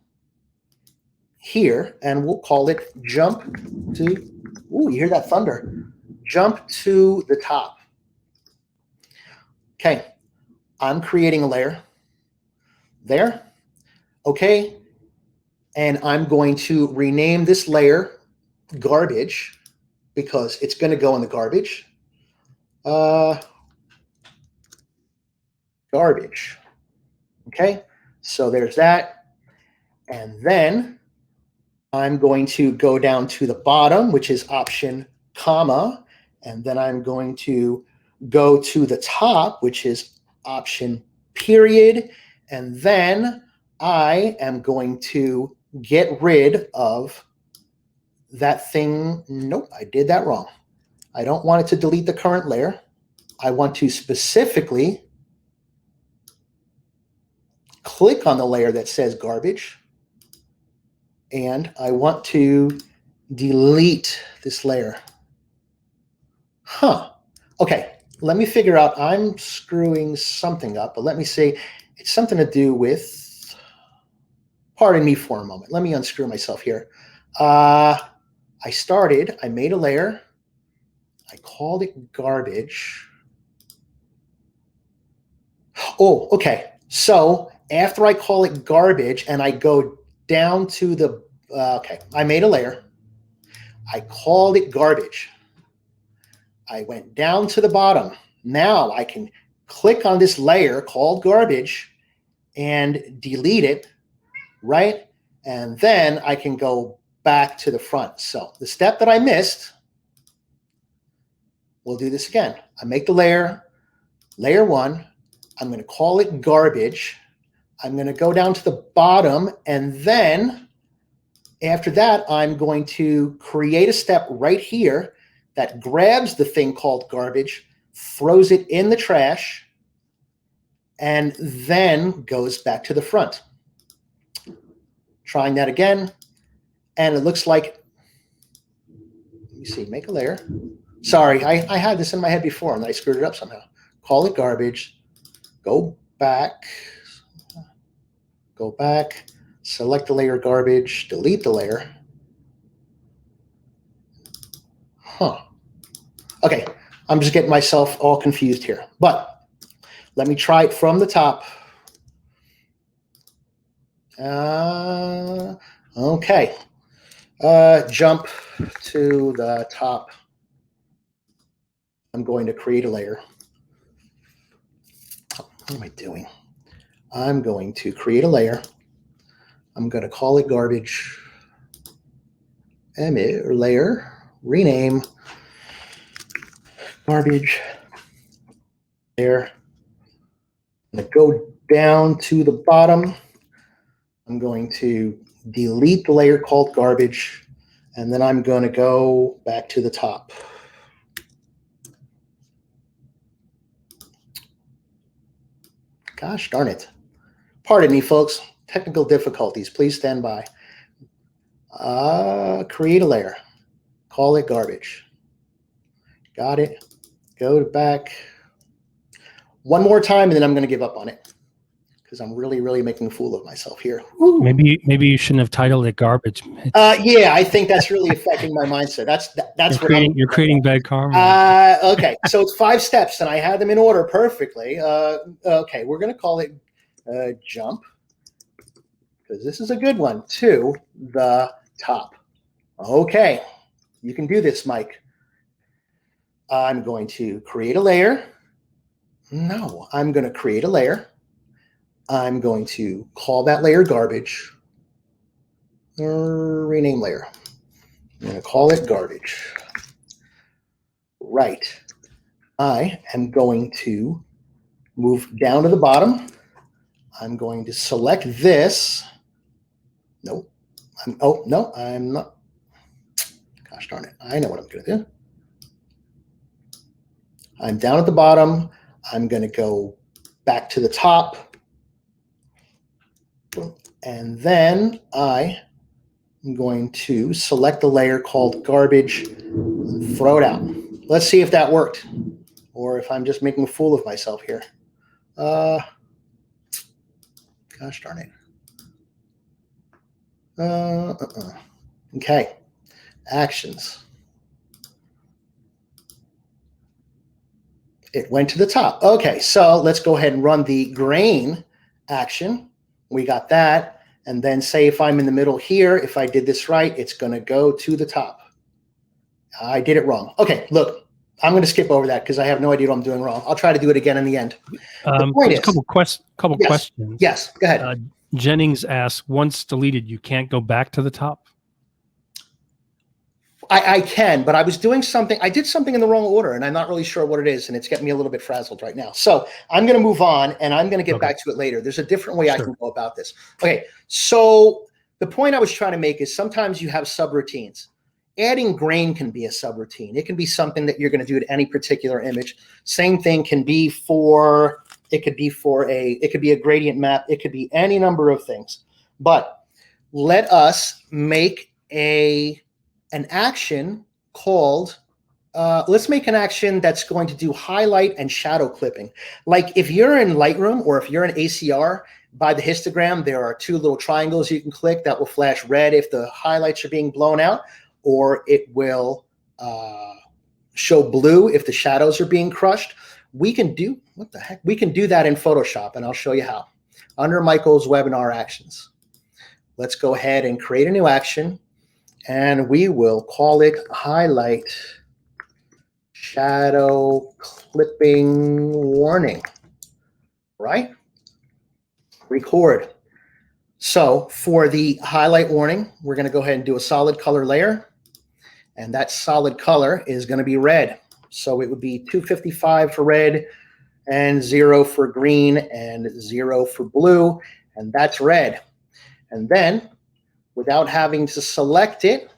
here and we'll call it jump to, ooh, you hear that thunder? Jump to the top. Okay, I'm creating a layer there. Okay, and I'm going to rename this layer garbage because it's going to go in the garbage. Garbage. Okay, so there's that. And then I'm going to go down to the bottom, which is Option, comma, and then I'm going to go to the top, which is Option, period, and then I am going to get rid of that thing. Nope, I did that wrong. I don't want it to delete the current layer. I want to specifically click on the layer that says garbage, and I want to delete this layer. Huh. Okay, let me figure out, I'm screwing something up, but let me see. It's something to do with, pardon me for a moment. Let me unscrew myself here. I made a layer. I called it garbage. Oh, okay. So after I call it garbage and I go down to the, okay, I made a layer. I called it garbage. I went down to the bottom. Now I can click on this layer called garbage and delete it, right? And then I can go back to the front. So the step that I missed, we'll do this again. I make the layer, layer one. I'm going to call it garbage. I'm going to go down to the bottom, and then after that, I'm going to create a step right here that grabs the thing called garbage, throws it in the trash, and then goes back to the front. Trying that again, and it looks like, let me see, make a layer. Sorry, I had this in my head before, and I screwed it up somehow. Call it garbage, go back, select the layer garbage, delete the layer. Huh. Okay, I'm just getting myself all confused here, but let me try it from the top. Okay, jump to the top. I'm going to create a layer. What am I doing? I'm going to create a layer. I'm going to call it garbage. Emit or layer, rename garbage. There. I'm going to go down to the bottom. I'm going to delete the layer called garbage, and then I'm going to go back to the top. Gosh darn it. Pardon me, folks. Technical difficulties. Please stand by. Create a layer. Call it garbage. Got it. Go back. One more time, and then I'm going to give up on it because I'm really making a fool of myself here. Maybe you shouldn't have titled it garbage. Yeah, I think that's really affecting my mindset. That's you're creating bad karma. Okay, so it's 5 steps, and I had them in order perfectly. Okay, we're going to call it jump, because this is a good one, to the top. Okay, you can do this, Mike. I'm going to create a layer. No, I'm going to create a layer. I'm going to call that layer garbage. Rename layer. I'm going to call it garbage. Right. I am going to move down to the bottom. I'm going to select this. Nope. Oh, no, I'm not. Gosh darn it. I know what I'm going to do. I'm down at the bottom. I'm going to go back to the top. And then I am going to select the layer called garbage and throw it out. Let's see if that worked, or if I'm just making a fool of myself here. Gosh darn it. Okay. Actions. It went to the top. Okay, so let's go ahead and run the grain action. We got that. And then say if I'm in the middle here, if I did this right, it's going to go to the top. I did it wrong. Okay, look, I'm going to skip over that because I have no idea what I'm doing wrong. I'll try to do it again in the end. There's a couple questions. Yes, go ahead. Jennings asks, once deleted, you can't go back to the top? I can, but I was doing something. I did something in the wrong order, and I'm not really sure what it is, and it's getting me a little bit frazzled right now. So I'm going to move on, and I'm going to get back to it later. There's a different way I can go about this. Okay, so the point I was trying to make is sometimes you have subroutines. Adding grain can be a subroutine. It can be something that you're going to do to any particular image. Same thing can be for, it could be a gradient map. It could be any number of things. But let us make an action called, let's make an action that's going to do highlight and shadow clipping. Like if you're in Lightroom or if you're in ACR, by the histogram, there are 2 little triangles you can click that will flash red if the highlights are being blown out, or it will show blue if the shadows are being crushed. We can do, what the heck? We can do that in Photoshop, and I'll show you how. Under Michael's webinar actions. Let's go ahead and create a new action. And we will call it highlight shadow clipping warning, right? Record. So for the highlight warning, we're going to go ahead and do a solid color layer. And that solid color is going to be red. So it would be 255 for red and 0 for green and 0 for blue. And that's red. And then without having to select it,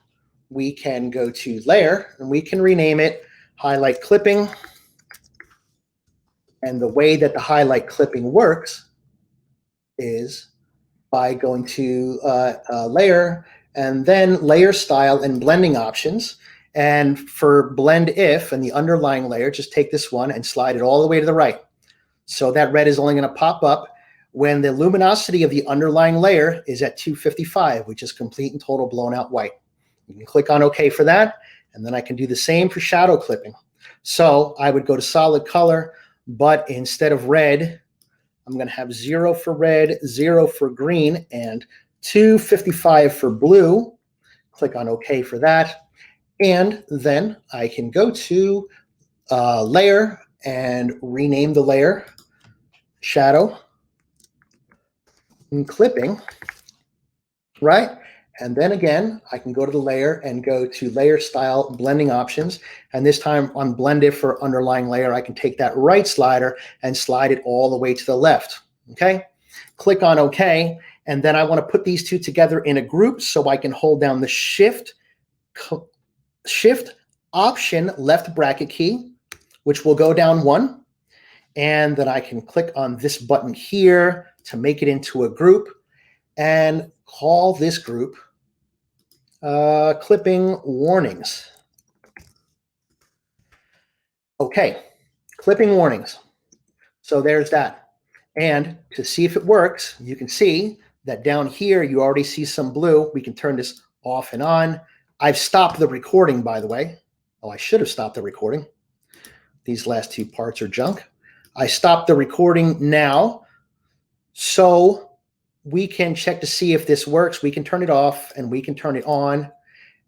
we can go to layer and we can rename it highlight clipping. And the way that the highlight clipping works is by going to layer and then layer style and blending options. And for blend if and the underlying layer, just take this one and slide it all the way to the right. So that red is only going to pop up when the luminosity of the underlying layer is at 255, which is complete and total blown out white. You can click on OK for that, and then I can do the same for shadow clipping. So I would go to solid color, but instead of red, I'm going to have 0 for red, 0 for green, and 255 for blue. Click on OK for that. And then I can go to layer and rename the layer shadow and clipping, right? And then again, I can go to the layer and go to layer style blending options. And this time on blend if for underlying layer, I can take that right slider and slide it all the way to the left. Okay. Click on OK. And then I want to put these two together in a group so I can hold down the shift option left bracket key, which will go down 1. And then I can click on this button here to make it into a group and call this group clipping warnings. Okay, clipping warnings. So there's that. And to see if it works, you can see that down here, you already see some blue. We can turn this off and on. I've stopped the recording, by the way. Oh, I should have stopped the recording. These last two parts are junk. I stopped the recording now, so we can check to see if this works. We can turn it off and we can turn it on.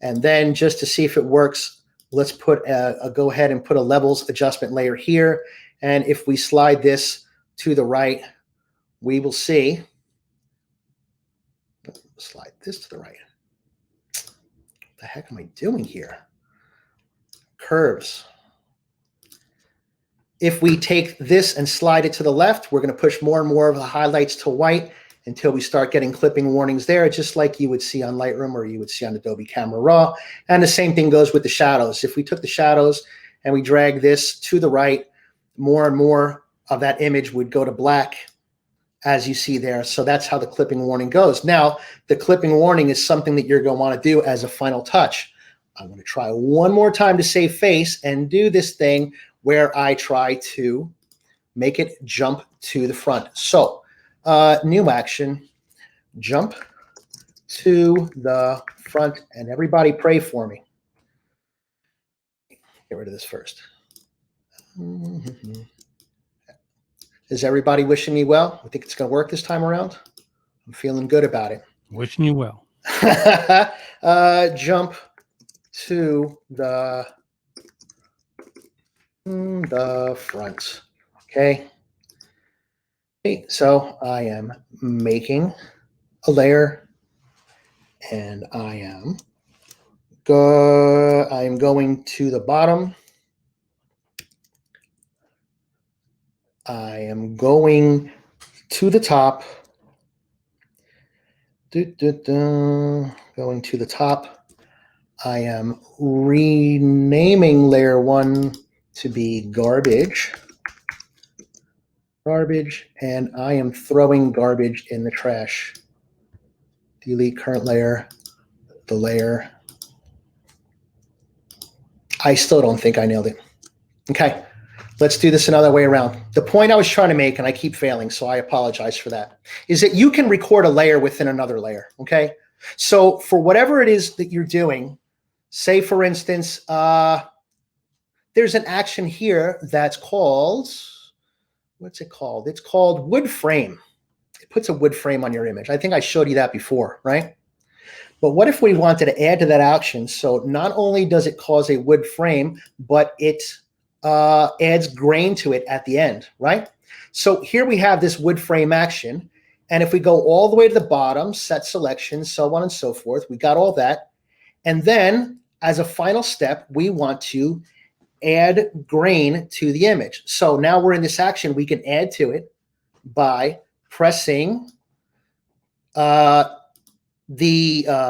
And then just to see if it works, let's put go ahead and put a levels adjustment layer here. And if we slide this to the right, we will see. Slide this to the right. What the heck am I doing here? Curves. If we take this and slide it to the left, we're going to push more and more of the highlights to white until we start getting clipping warnings there, just like you would see on Lightroom or you would see on Adobe Camera Raw. And the same thing goes with the shadows. If we took the shadows and we drag this to the right, more and more of that image would go to black, as you see there. So that's how the clipping warning goes. Now, the clipping warning is something that you're going to want to do as a final touch. I'm going to try one more time to save face and do this thing where I try to make it jump to the front. So, new action, jump to the front, and everybody pray for me. Get rid of this first. Is everybody wishing me well? I think it's going to work this time around. I'm feeling good about it. Wishing you well. Jump to the front. Okay. So I am making a layer, and I'm going to the bottom. I am going to the top. Going to the top. I am renaming layer 1 to be garbage. Garbage, and I am throwing garbage in the trash. Delete current layer, the layer. I still don't think I nailed it. Okay, let's do this another way around. The point I was trying to make, and I keep failing, so I apologize for that, is that you can record a layer within another layer, okay? So for whatever it is that you're doing, say for instance, there's an action here that's called, what's it called? It's called wood frame. It puts a wood frame on your image. I think I showed you that before, right? But what if we wanted to add to that action? So not only does it cause a wood frame, but it adds grain to it at the end, right? So here we have this wood frame action. And if we go all the way to the bottom, set selection, so on and so forth, we got all that. And then as a final step, we want to add grain to the image. So now we're in this action, we can add to it by pressing the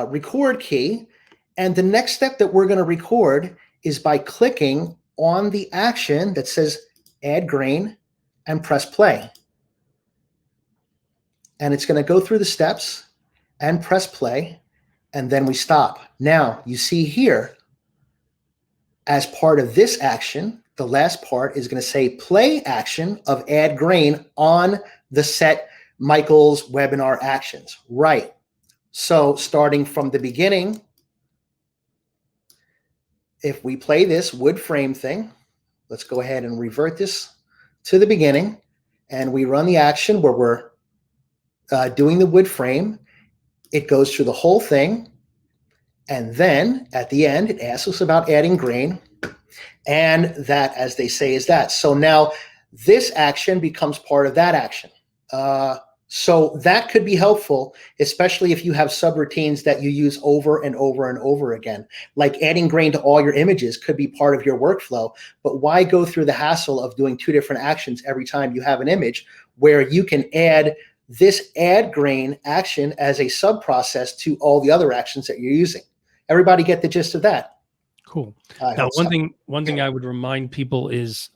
record key. And the next step that we're going to record is by clicking on the action that says add grain and press play. And it's going to go through the steps and press play, and then we stop. Now you see here, as part of this action, the last part is going to say play action of add grain on the set Michael's webinar actions. Right. So starting from the beginning, if we play this wood frame thing, let's go ahead and revert this to the beginning, and we run the action where we're doing the wood frame. It goes through the whole thing. And then at the end, it asks us about adding grain. And that, as they say, is that. So now this action becomes part of that action. So that could be helpful, especially if you have subroutines that you use over and over and over again. Like adding grain to all your images could be part of your workflow. But why go through the hassle of doing 2 different actions every time you have an image, where you can add this add grain action as a sub-process to all the other actions that you're using? Everybody get the gist of that? Cool. Now, one thing I would remind people is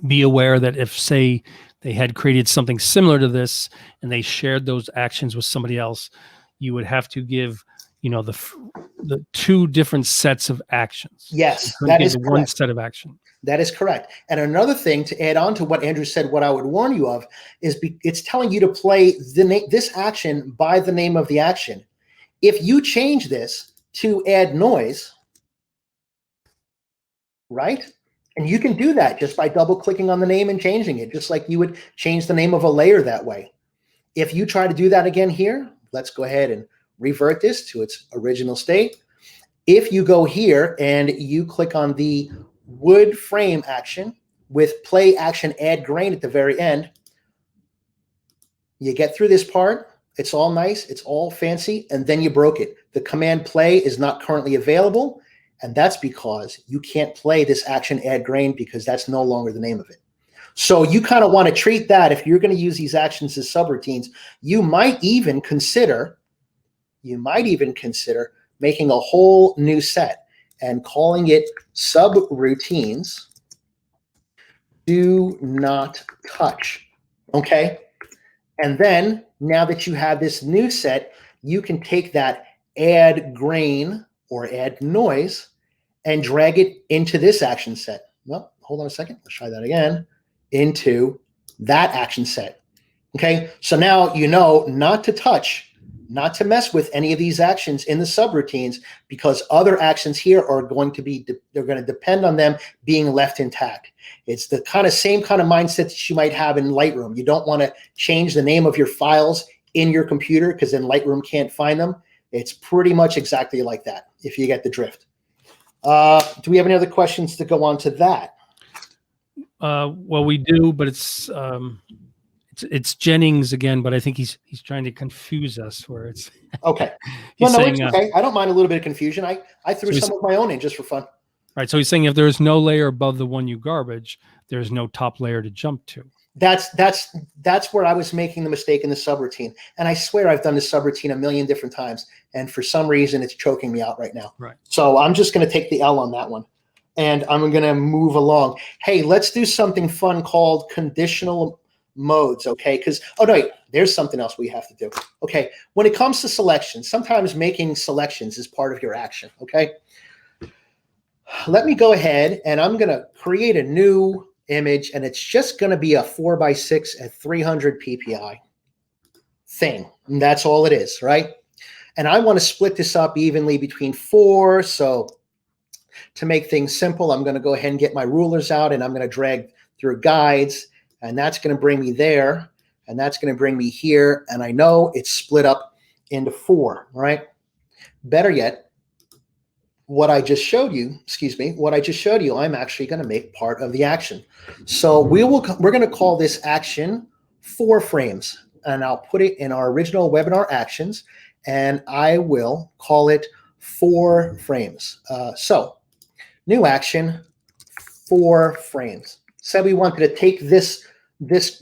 be aware that if, say, they had created something similar to this and they shared those actions with somebody else, you would have to give the two different sets of actions. Yes, that is one set of action. That is correct. And another thing to add on to what Andrew said, what I would warn you of is it's telling you to play this action by the name of the action. If you change this to add noise, right? And you can do that just by double clicking on the name and changing it, just like you would change the name of a layer that way. If you try to do that again here, let's go ahead and revert this to its original state. If you go here and you click on the wood frame action with play action add grain at the very end, you get through this part. It's all nice. It's all fancy. And then you broke it. The command play is not currently available. And that's because you can't play this action add grain because that's no longer the name of it. So you kind of want to treat that. If you're going to use these actions as subroutines, you might even consider making a whole new set and calling it subroutines do not touch. Okay. And then now that you have this new set, you can take that add grain or add noise and drag it into this action set. Well, hold on a second. Let's try that again. Into that action set. Okay. So now you know not to touch, not to mess with any of these actions in the subroutines, because other actions here are going to be, they're going to depend on them being left intact. It's the same kind of mindset that you might have in Lightroom. You don't want to change the name of your files in your computer because then Lightroom can't find them. It's pretty much exactly like that, if you get the drift. Do we have any other questions to go on to that? Well, we do, but it's Jennings again, but I think he's trying to confuse us where it's okay. Well, no, it's okay. I don't mind a little bit of confusion. I threw some of my own in just for fun. Right. So he's saying if there's no layer above the one you garbage, there's no top layer to jump to. That's where I was making the mistake in the subroutine. And I swear I've done this subroutine a million different times. And for some reason, it's choking me out right now. Right. So I'm just going to take the L on that one. And I'm going to move along. Hey, let's do something fun called conditional modes, okay? Because, oh, no, wait, there's something else we have to do. Okay, when it comes to selections, sometimes making selections is part of your action, okay? Let me go ahead and I'm going to create a new image, and it's just going to be a 4x6 at 300 ppi thing. And that's all it is, right? And I want to split this up evenly between 4, so to make things simple, I'm going to go ahead and get my rulers out, and I'm going to drag through guides, and that's going to bring me there, and that's going to bring me here, and I know it's split up into 4, right? Better yet, what I just showed you, I'm actually going to make part of the action. So we're going to call this action 4 frames, and I'll put it in our original webinar actions, and I will call it 4 frames. So new action, 4 frames. Said we wanted to take this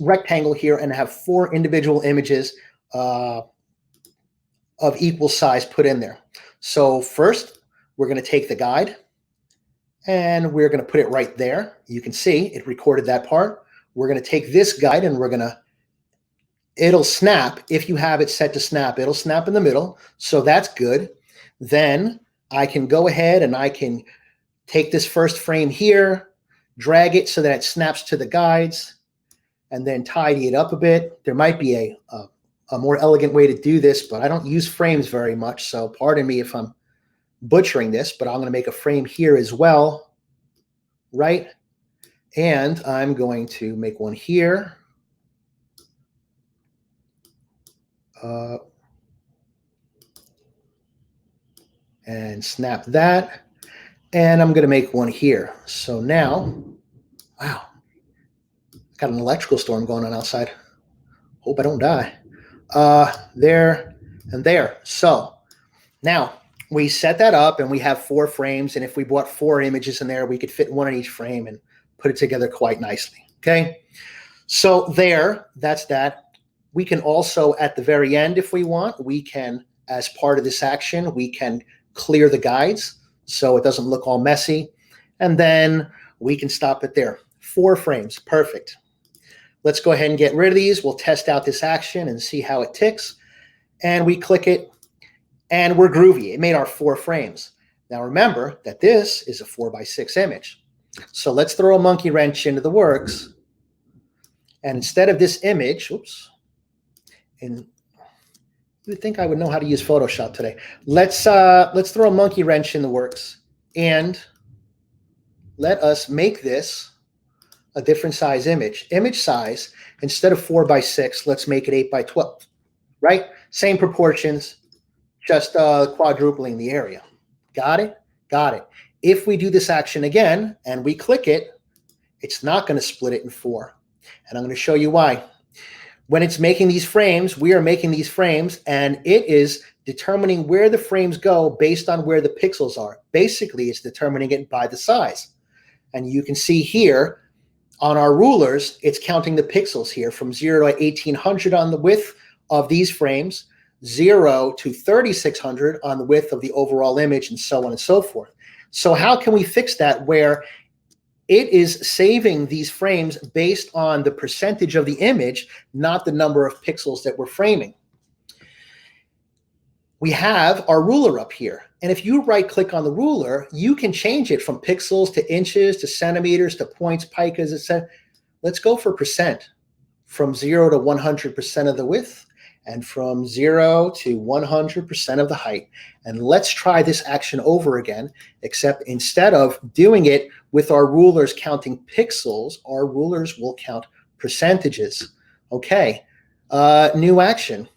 rectangle here and have 4 individual images of equal size put in there. So first, we're going to take the guide and we're going to put it right there. You can see it recorded that part. We're going to take this guide and it'll snap. If you have it set to snap, it'll snap in the middle. So that's good. Then I can go ahead and I can take this first frame here, drag it so that it snaps to the guides, and then tidy it up a bit. There might be a more elegant way to do this, but I don't use frames very much. So pardon me if I'm butchering this, but I'm going to make a frame here as well, right? And I'm going to make one here. And snap that. And I'm going to make one here. So now, wow, got an electrical storm going on outside. Hope I don't die. There and there. So now we set that up and we have 4 frames. And if we brought 4 images in there, we could fit one in each frame and put it together quite nicely. Okay. So there, that's that. We can also, at the very end, if we want, we can, as part of this action, we can clear the guides so it doesn't look all messy. And then we can stop it there. 4 frames. Perfect. Let's go ahead and get rid of these. We'll test out this action and see how it ticks. And we click it. And we're groovy. It made our 4 frames. Now remember that this is a 4x6 image. So let's throw a monkey wrench into the works. And instead of this image, oops, and you would think I would know how to use Photoshop today. Let's throw a monkey wrench in the works and let us make this a different size image. Image size, instead of 4x6, let's make it 8x12, right? Same proportions, just quadrupling the area. Got it? Got it. If we do this action again and we click it, it's not going to split it in 4. And I'm going to show you why. When it's making these frames, we are making these frames, and it is determining where the frames go based on where the pixels are. Basically, it's determining it by the size. And you can see here on our rulers, it's counting the pixels here from 0 to 1800 on the width of these frames, 0 to 3600 on the width of the overall image, and so on and so forth. So how can we fix that where it is saving these frames based on the percentage of the image, not the number of pixels that we're framing? We have our ruler up here. And if you right-click on the ruler, you can change it from pixels to inches to centimeters to points, picas, etc. Let's go for percent, from 0 to 100% of the width, and from 0 to 100% of the height. And let's try this action over again, except instead of doing it with our rulers counting pixels, our rulers will count percentages. Okay, new action.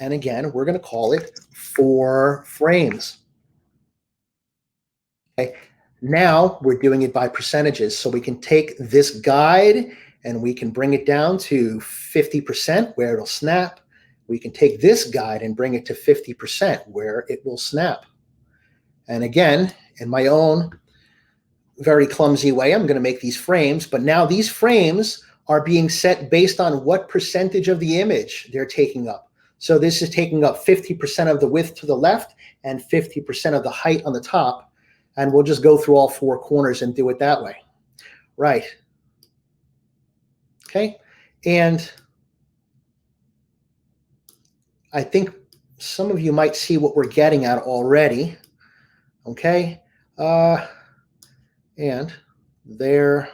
And again, we're going to call it 4 frames. Okay, now we're doing it by percentages. So we can take this guide and we can bring it down to 50% where it'll snap. We can take this guide and bring it to 50% where it will snap. And again, in my own very clumsy way, I'm going to make these frames, but now these frames are being set based on what percentage of the image they're taking up. So this is taking up 50% of the width to the left and 50% of the height on the top. And we'll just go through all 4 corners and do it that way. Right. Okay. And I think some of you might see what we're getting at already. Okay. And there,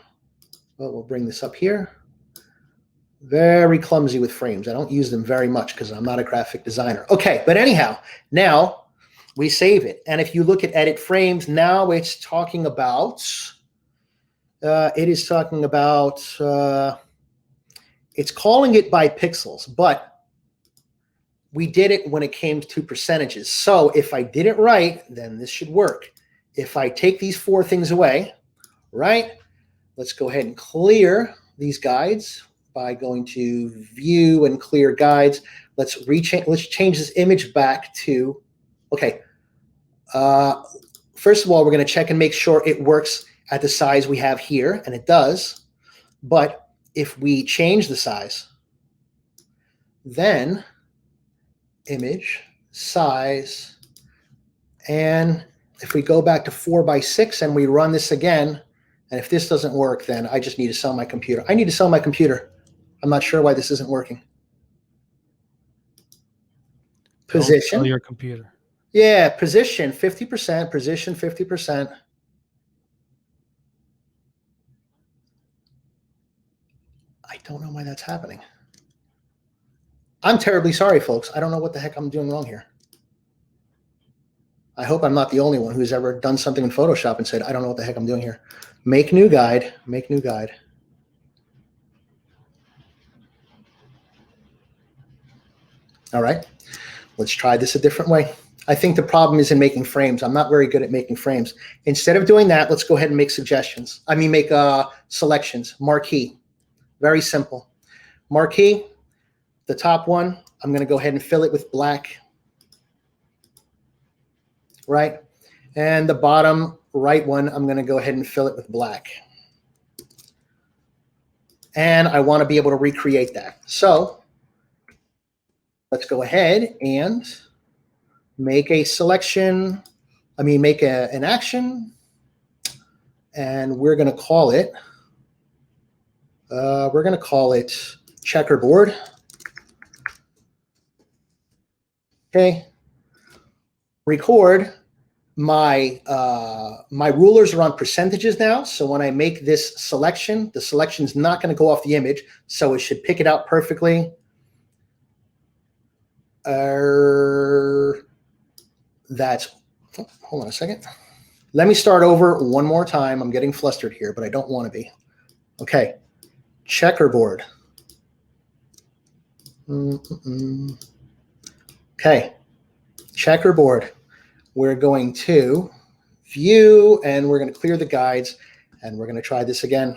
well, we'll bring this up here. Very clumsy with frames. I don't use them very much because I'm not a graphic designer. Okay, but anyhow, now we save it. And if you look at edit frames, now it's talking about, it's calling it by pixels, but we did it when it came to percentages. So if I did it right, then this should work. If I take these 4 things away, right, let's go ahead and clear these guides by going to view and clear guides. Let's change this image back to, okay. First of all, we're going to check and make sure it works at the size we have here, and it does. But if we change the size, then image, size, and if we go back to 4x6 and we run this again, and if this doesn't work, then I just need to sell my computer. I need to sell my computer. I'm not sure why this isn't working. Position. Don't sell your computer. Yeah, position 50%, position 50%. I don't know why that's happening. I'm terribly sorry, folks. I don't know what the heck I'm doing wrong here. I hope I'm not the only one who's ever done something in Photoshop and said, I don't know what the heck I'm doing here. Make new guide, make new guide. All right, let's try this a different way. I think the problem is in making frames. I'm not very good at making frames. Instead of doing that, let's go ahead and make suggestions. I mean, make selections, marquee. Very simple. Marquee, the top one, I'm going to go ahead and fill it with black. Right? And the bottom right one, I'm going to go ahead and fill it with black. And I want to be able to recreate that. So let's go ahead and make a selection. I mean, make an action. And we're going to call it, checkerboard. Okay. record. My rulers are on percentages now. So when I make this selection, the selection is not going to go off the image. So it should pick it out perfectly. Hold on a second. Let me start over one more time. I'm getting flustered here, but I don't want to be. Okay. Checkerboard. Okay. Checkerboard. We're going to view, and we're going to clear the guides, and we're going to try this again.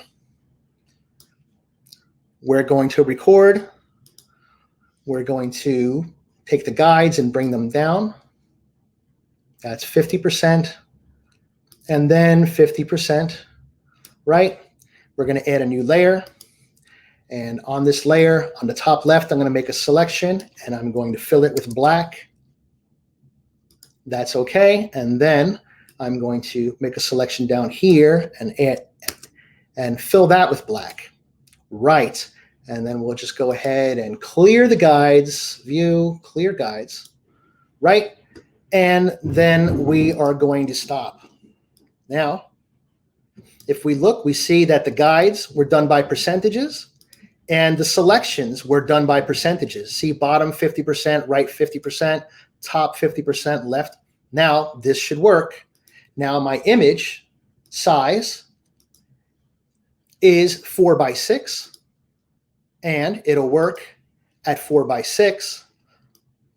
We're going to record. We're going to take the guides and bring them down. That's 50%, and then 50%, right? We're going to add a new layer, and on this layer, on the top left, I'm going to make a selection, and I'm going to fill it with black. That's okay. And then I'm going to make a selection down here and add and fill that with black. Right. And then we'll just go ahead and clear the guides, view, clear guides. Right. And then we are going to stop. Now, if we look, we see that the guides were done by percentages and the selections were done by percentages. See, bottom 50%, right 50%. Top 50%, left. Now this should work. Now my image size is 4:6, and it'll work at 4:6.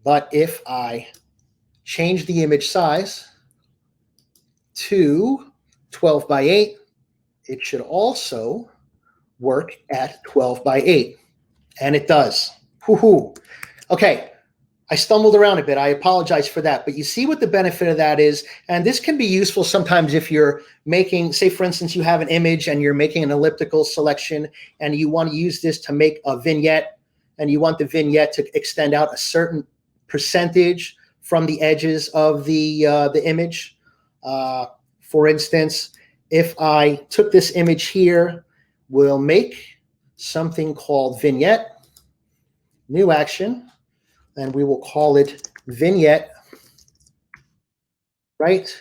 But if I change the image size to 12:8, it should also work at 12:8, and it does. Woohoo! Okay. I stumbled around a bit. I apologize for that. But you see what the benefit of that is. And this can be useful sometimes if you're making, say, for instance, you have an image and you're making an elliptical selection and you want to use this to make a vignette, and you want the vignette to extend out a certain percentage from the edges of the image. For instance, if I took this image here, we'll make something called vignette, new action. And we will call it vignette, right?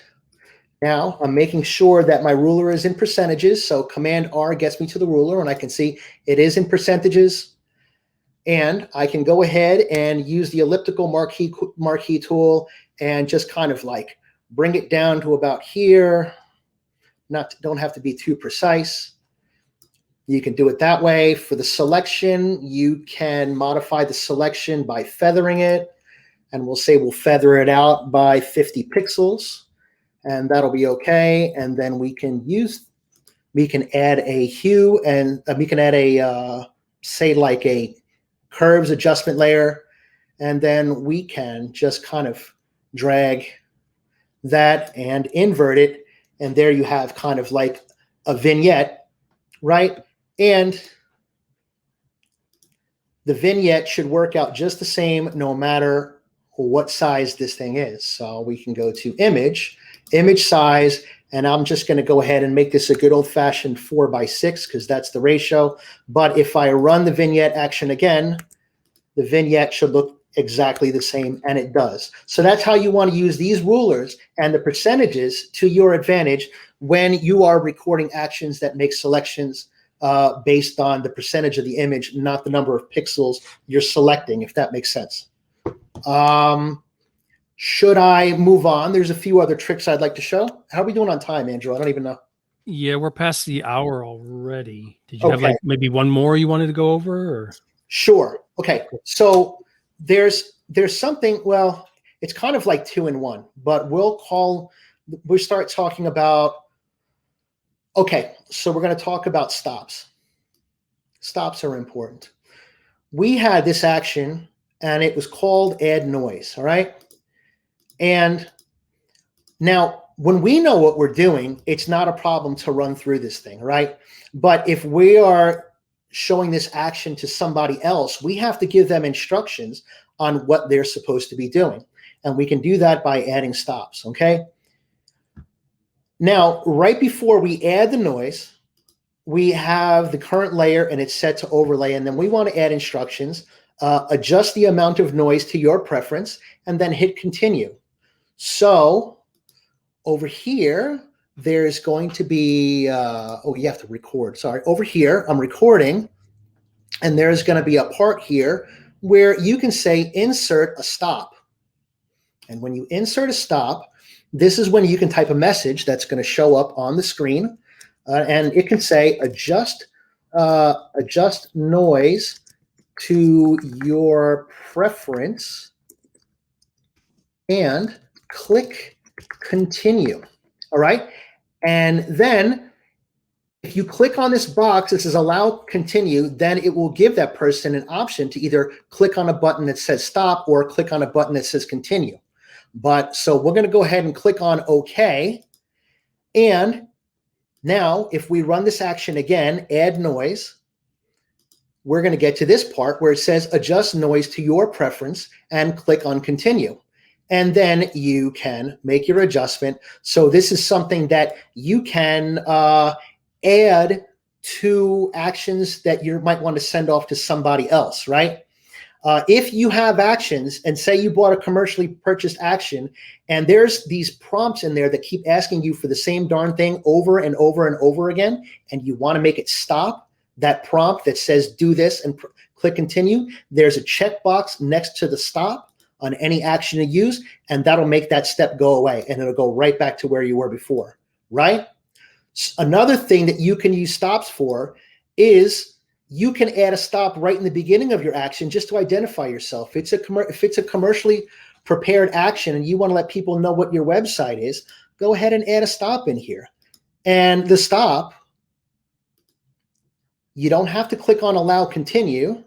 Now I'm making sure that my ruler is in percentages. So Command R gets me to the ruler, and I can see it is in percentages. And I can go ahead and use the elliptical marquee tool and just kind of like bring it down to about here. Don't have to be too precise. You can do it that way. For the selection, you can modify the selection by feathering it. And we'll say we'll feather it out by 50 pixels. And that'll be okay. And then we can add a hue, and we can add a, say like a curves adjustment layer. And then we can just kind of drag that and invert it. And there you have kind of like a vignette, right? And the vignette should work out just the same no matter what size this thing is. So we can go to image size, and I'm just going to go ahead and make this a good old-fashioned 4:6 because that's the ratio. But if I run the vignette action again, the vignette should look exactly the same, and it does. So that's how you want to use these rulers and the percentages to your advantage when you are recording actions that make selections based on the percentage of the image, not the number of pixels you're selecting, if that makes sense. Should I move on? There's a few other tricks I'd like to show. How are we doing on time, Andrew? I don't even know. Yeah, we're past the hour already. Did you have like maybe one more you wanted to go over? Or? Sure. Okay. So there's something, well, it's kind of like 2 in 1, but we'll start talking about, okay, so we're going to talk about stops. Stops are important. We had this action, and it was called add noise, all right? And now, when we know what we're doing, it's not a problem to run through this thing, right? But if we are showing this action to somebody else, we have to give them instructions on what they're supposed to be doing. And we can do that by adding stops, okay? Now, right before we add the noise, we have the current layer and it's set to overlay. And then we want to add instructions, adjust the amount of noise to your preference, and then hit continue. So over here, there's going to be, oh, you have to record. Sorry. Over here, I'm recording. And there's going to be a part here where you can say insert a stop. And when you insert a stop, this is when you can type a message that's going to show up on the screen. And it can say adjust noise to your preference and click continue. All right. And then if you click on this box that says allow continue, then it will give that person an option to either click on a button that says stop or click on a button that says continue. But so we're going to go ahead and click on OK. And now if we run this action again, add noise, we're going to get to this part where it says adjust noise to your preference and click on continue. And then you can make your adjustment. So this is something that you can add to actions that you might want to send off to somebody else, right? If you have actions and say you bought a commercially purchased action and there's these prompts in there that keep asking you for the same darn thing over and over and over again, and you want to make it stop, that prompt that says do this and click continue, there's a checkbox next to the stop on any action you use, and that'll make that step go away and it'll go right back to where you were before, right? Another thing that you can use stops for is you can add a stop right in the beginning of your action just to identify yourself. If it's a commercially prepared action and you want to let people know what your website is, go ahead and add a stop in here. And the stop, you don't have to click on allow continue,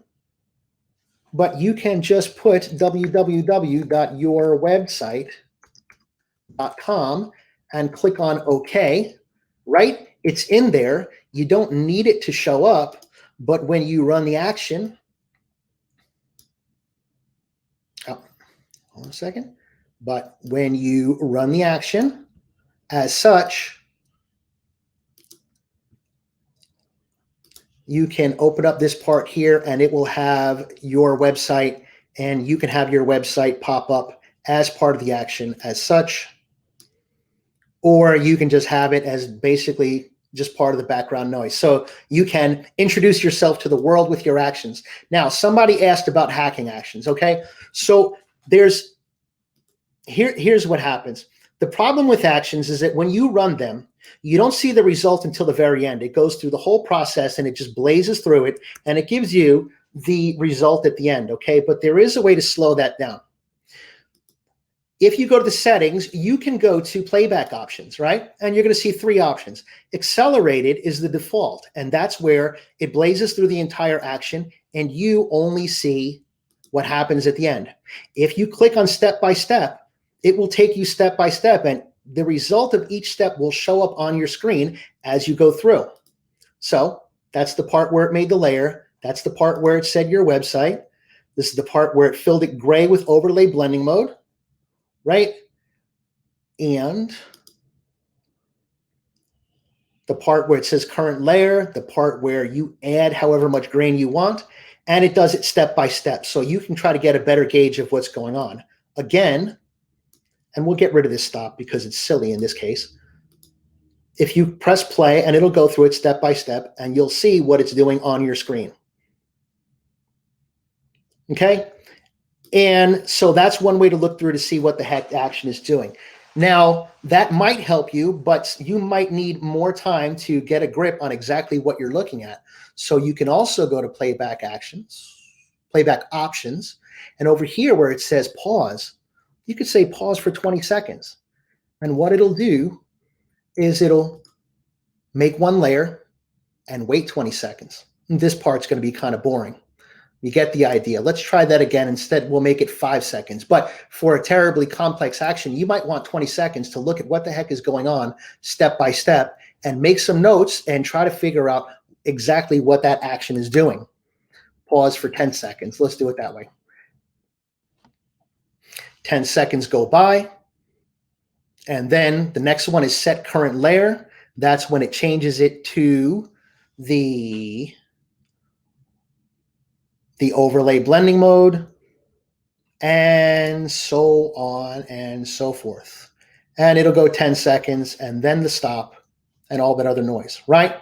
but you can just put www.yourwebsite.com and click on OK, right? It's in there. You don't need it to show up, but when you run the action, hold on a second, but when you run the action as such, you can open up this part here and it will have your website and you can have your website pop up as part of the action as such, or you can just have it as basically just part of the background noise. So you can introduce yourself to the world with your actions. Now, somebody asked about hacking actions, okay? So here's what happens. The problem with actions is that when you run them, you don't see the result until the very end. It goes through the whole process and it just blazes through it and it gives you the result at the end, okay? But there is a way to slow that down. If you go to the settings, you can go to playback options, right? And you're going to see three options. Accelerated is the default, and that's where it blazes through the entire action and you only see what happens at the end. If you click on step by step, it will take you step by step and the result of each step will show up on your screen as you go through. So that's the part where it made the layer. That's the part where it said your website. This is the part where it filled it gray with overlay blending mode, right? And the part where it says current layer, the part where you add however much grain you want, and it does it step by step. So you can try to get a better gauge of what's going on. Again, and we'll get rid of this stop because it's silly in this case. If you press play and it'll go through it step by step and you'll see what it's doing on your screen. Okay? And so that's one way to look through to see what the heck action is doing. Now, that might help you, but you might need more time to get a grip on exactly what you're looking at. So you can also go to playback options, and over here where it says pause, you could say pause for 20 seconds. And what it'll do is it'll make one layer and wait 20 seconds. And this part's going to be kind of boring. You get the idea. Let's try that again. Instead, we'll make it 5 seconds. But for a terribly complex action, you might want 20 seconds to look at what the heck is going on step by step and make some notes and try to figure out exactly what that action is doing. Pause for 10 seconds. Let's do it that way. 10 seconds go by. And then the next one is set current layer. That's when it changes it to the overlay blending mode. and so on and so forth. And it'll go 10 seconds and then the stop and all that other noise, right?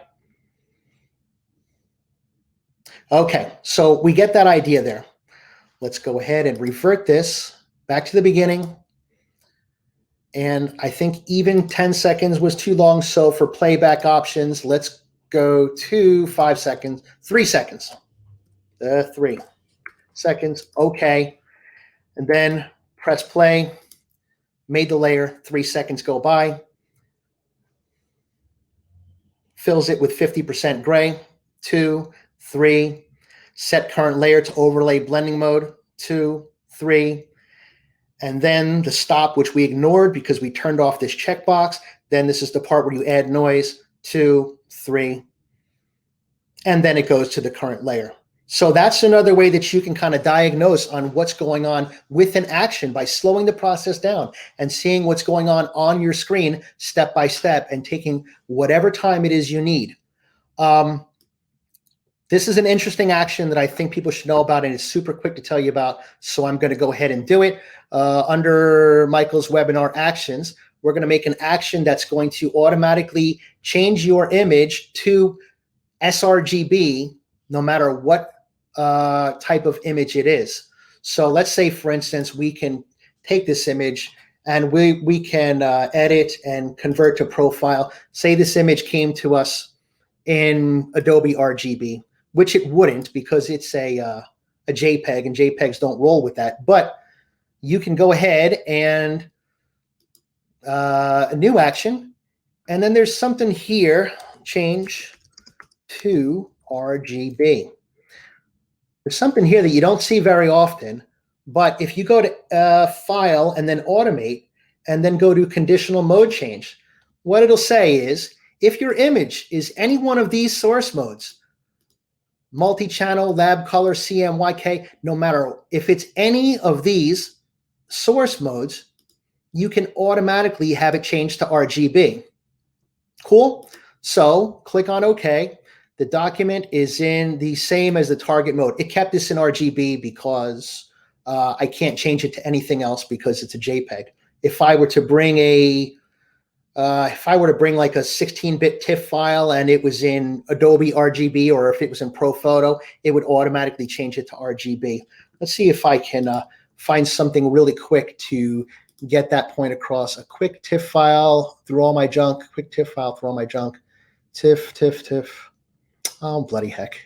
Okay, so we get that idea there. Let's go ahead and revert this back to the beginning. And I think even 10 seconds was too long. So for playback options, let's go to 5 seconds, 3 seconds. 3 seconds, okay. And then press play, made the layer, 3 seconds go by. Fills it with 50% gray, 2, 3. Set current layer to overlay blending mode, 2, 3. And then the stop, which we ignored because we turned off this checkbox. Then this is the part where you add noise, 2, 3. And then it goes to the current layer. So that's another way that you can kind of diagnose on what's going on with an action by slowing the process down and seeing what's going on your screen step by step and taking whatever time it is you need. This is an interesting action that I think people should know about, and it's super quick to tell you about, so I'm going to go ahead and do it. Under Michael's webinar actions, we're going to make an action that's going to automatically change your image to sRGB no matter what type of image it is. So let's say, for instance, we can take this image and we can edit and convert to profile. Say this image came to us in Adobe RGB, which it wouldn't because it's a JPEG, and JPEGs don't roll with that. But you can go ahead and a new action, and then there's something here, change to RGB. There's something here that you don't see very often, but if you go to File and then Automate, and then go to Conditional Mode Change, what it'll say is, if your image is any one of these source modes, multi-channel, lab color, CMYK, no matter if it's any of these source modes, you can automatically have it change to RGB. Cool? So click on OK. The document is in the same as the target mode. It kept this in RGB because I can't change it to anything else because it's a JPEG. If I were to bring like a 16-bit TIFF file and it was in Adobe RGB, or if it was in ProPhoto, it would automatically change it to RGB. Let's see if I can find something really quick to get that point across. A quick TIFF file through all my junk. Quick TIFF file through all my junk. TIFF. Oh, bloody heck.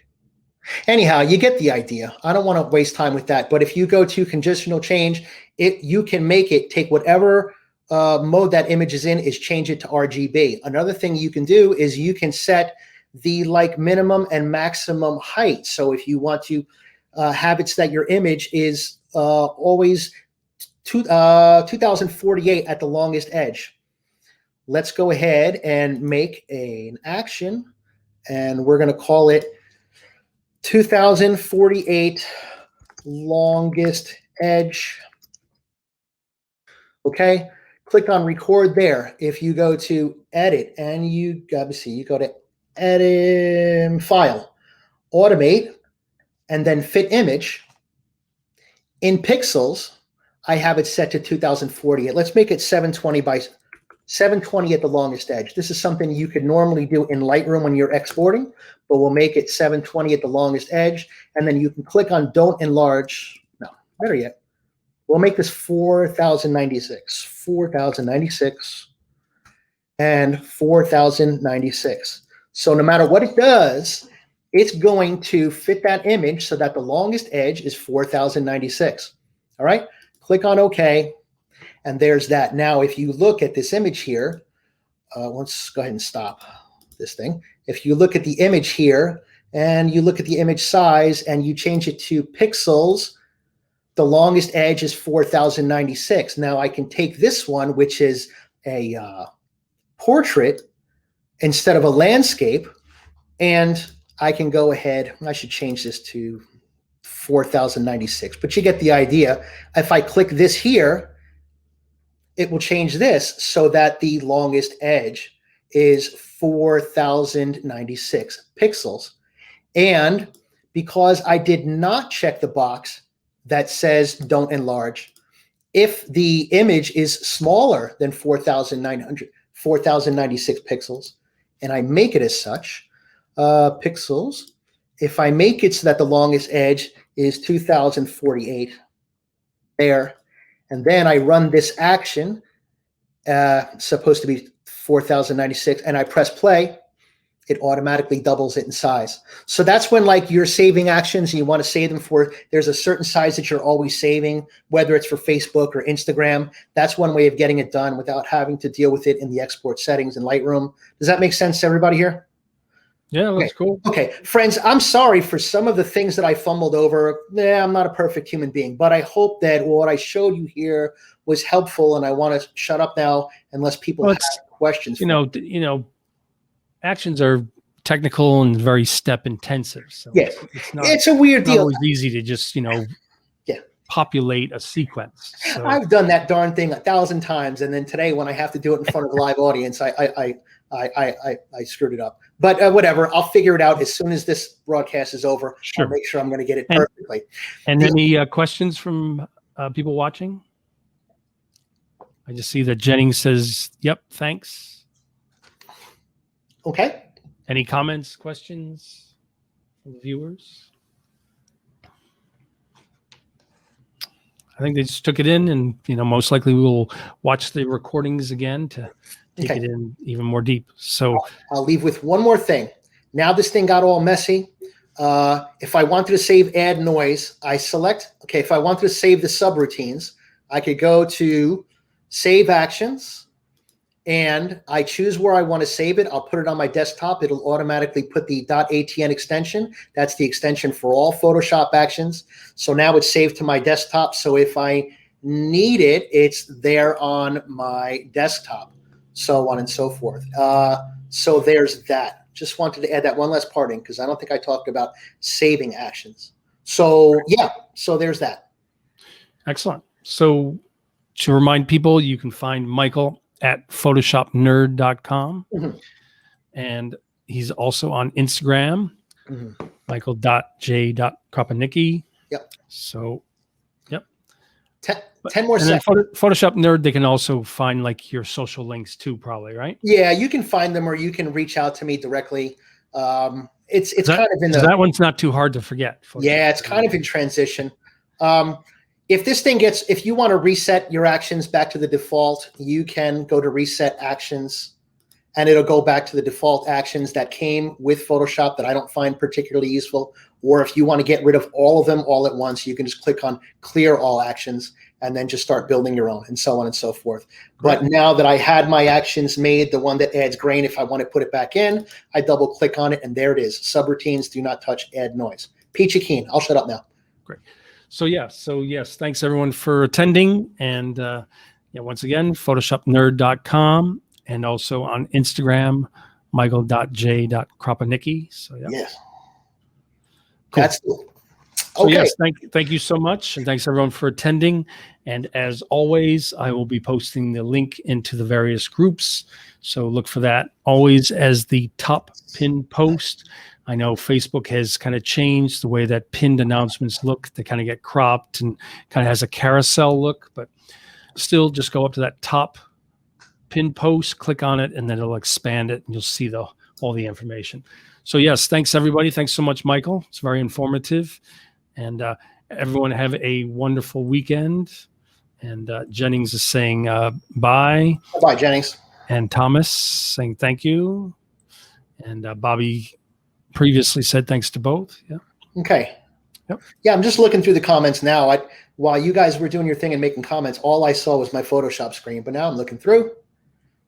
Anyhow, you get the idea. I don't want to waste time with that. But if you go to conditional change, you can make it take whatever mode that image is in, is change it to RGB. Another thing you can do is you can set the minimum and maximum height. So if you want to have it so that your image is always 2048 at the longest edge. Let's go ahead and make an action, and we're going to call it 2048 longest edge. Okay. Click on record there. If you go to edit and you go to edit, file, automate, and then fit image. In pixels, I have it set to 2048. Let's make it 720 by 720 at the longest edge. This is something you could normally do in Lightroom when you're exporting, but we'll make it 720 at the longest edge. And then you can click on don't enlarge. No, better yet. We'll make this 4096, and 4096. So no matter what it does, it's going to fit that image so that the longest edge is 4096. All right, click on OK, and there's that. Now, if you look at this image here, let's go ahead and stop this thing. If you look at the image here, and you look at the image size, and you change it to pixels, the longest edge is 4096. Now I can take this one, which is a portrait instead of a landscape, and I can go ahead. I should change this to 4096, but you get the idea. If I click this here, it will change this so that the longest edge is 4096 pixels. And because I did not check the box that says don't enlarge. If the image is smaller than 4,096 pixels, and I make it as such, pixels, if I make it so that the longest edge is 2048 there, and then I run this action, supposed to be 4,096, and I press play, it automatically doubles it in size. So that's when, like, you're saving actions and you want to save them for, there's a certain size that you're always saving, whether it's for Facebook or Instagram. That's one way of getting it done without having to deal with it in the export settings in Lightroom. Does that make sense to everybody here? Yeah, that's cool. Okay, friends, I'm sorry for some of the things that I fumbled over. I'm not a perfect human being, but I hope that what I showed you here was helpful, and I want to shut up now unless people have questions. You know, actions are technical and very step intensive. So yes, it's a weird deal. It's always easy to just, populate a sequence. So. I've done that darn thing 1,000 times, and then today when I have to do it in front of a live audience, I screwed it up. But whatever, I'll figure it out as soon as this broadcast is over. Sure. I'll make sure I'm going to get it perfectly. And any questions from people watching? I just see that Jennings says, "Yep, thanks." Okay. Any comments, questions from the viewers? I think they just took it in, and most likely we will watch the recordings again to take it in even more deep. So I'll leave with one more thing. Now this thing got all messy. If I wanted to save add noise, I select, if I wanted to save the subroutines, I could go to save actions, and I choose where I want to save it. I'll put it on my desktop. It'll automatically put the .atn extension. That's the extension for all Photoshop actions. So now it's saved to my desktop. So if I need it, it's there on my desktop, so on and so forth. So there's that. Just wanted to add that one last part in because I don't think I talked about saving actions. So yeah, so there's that. Excellent. So to remind people, you can find Michael at photoshopnerd.com. Mm-hmm. And he's also on Instagram, michael.j.Kropiewnicki. Yep. So, yep. 10 more seconds. Photoshop Nerd, they can also find like your social links too, probably, right? Yeah, you can find them, or you can reach out to me directly. It's kind of in that one's not too hard to forget. Yeah, it's kind of in transition. If this thing if you want to reset your actions back to the default, you can go to reset actions, and it'll go back to the default actions that came with Photoshop that I don't find particularly useful. Or if you want to get rid of all of them all at once, you can just click on clear all actions and then just start building your own, and so on and so forth. Right. But now that I had my actions made, the one that adds grain, if I want to put it back in, I double click on it, and there it is. Subroutines, do not touch, add noise. Peachy Keen, I'll shut up now. Great. So yes, thanks everyone for attending, and once again, photoshopnerd.com, and also on Instagram, michael.j.Kropiewnicki. So yeah. Yes. Cool. That's cool. So okay. Yes, thank you so much, and thanks everyone for attending. And as always, I will be posting the link into the various groups, so look for that always as the top pinned post. I know Facebook has kind of changed the way that pinned announcements look. They kind of get cropped and kind of has a carousel look, but still just go up to that top pinned post, click on it, and then it'll expand it, and you'll see all the information. So yes, thanks everybody. Thanks so much, Michael. It's very informative. And everyone have a wonderful weekend. And Jennings is saying bye. Bye, Jennings. And Thomas saying thank you. And Bobby previously said thanks to both. Yeah. Okay. Yep. Yeah, I'm just looking through the comments now. While you guys were doing your thing and making comments, all I saw was my Photoshop screen. But now I'm looking through.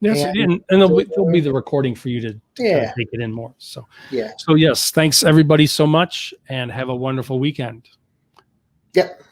Yes, and there'll be the recording for you to kind of take it in more. So yeah. So yes, thanks everybody so much, and have a wonderful weekend. Yep.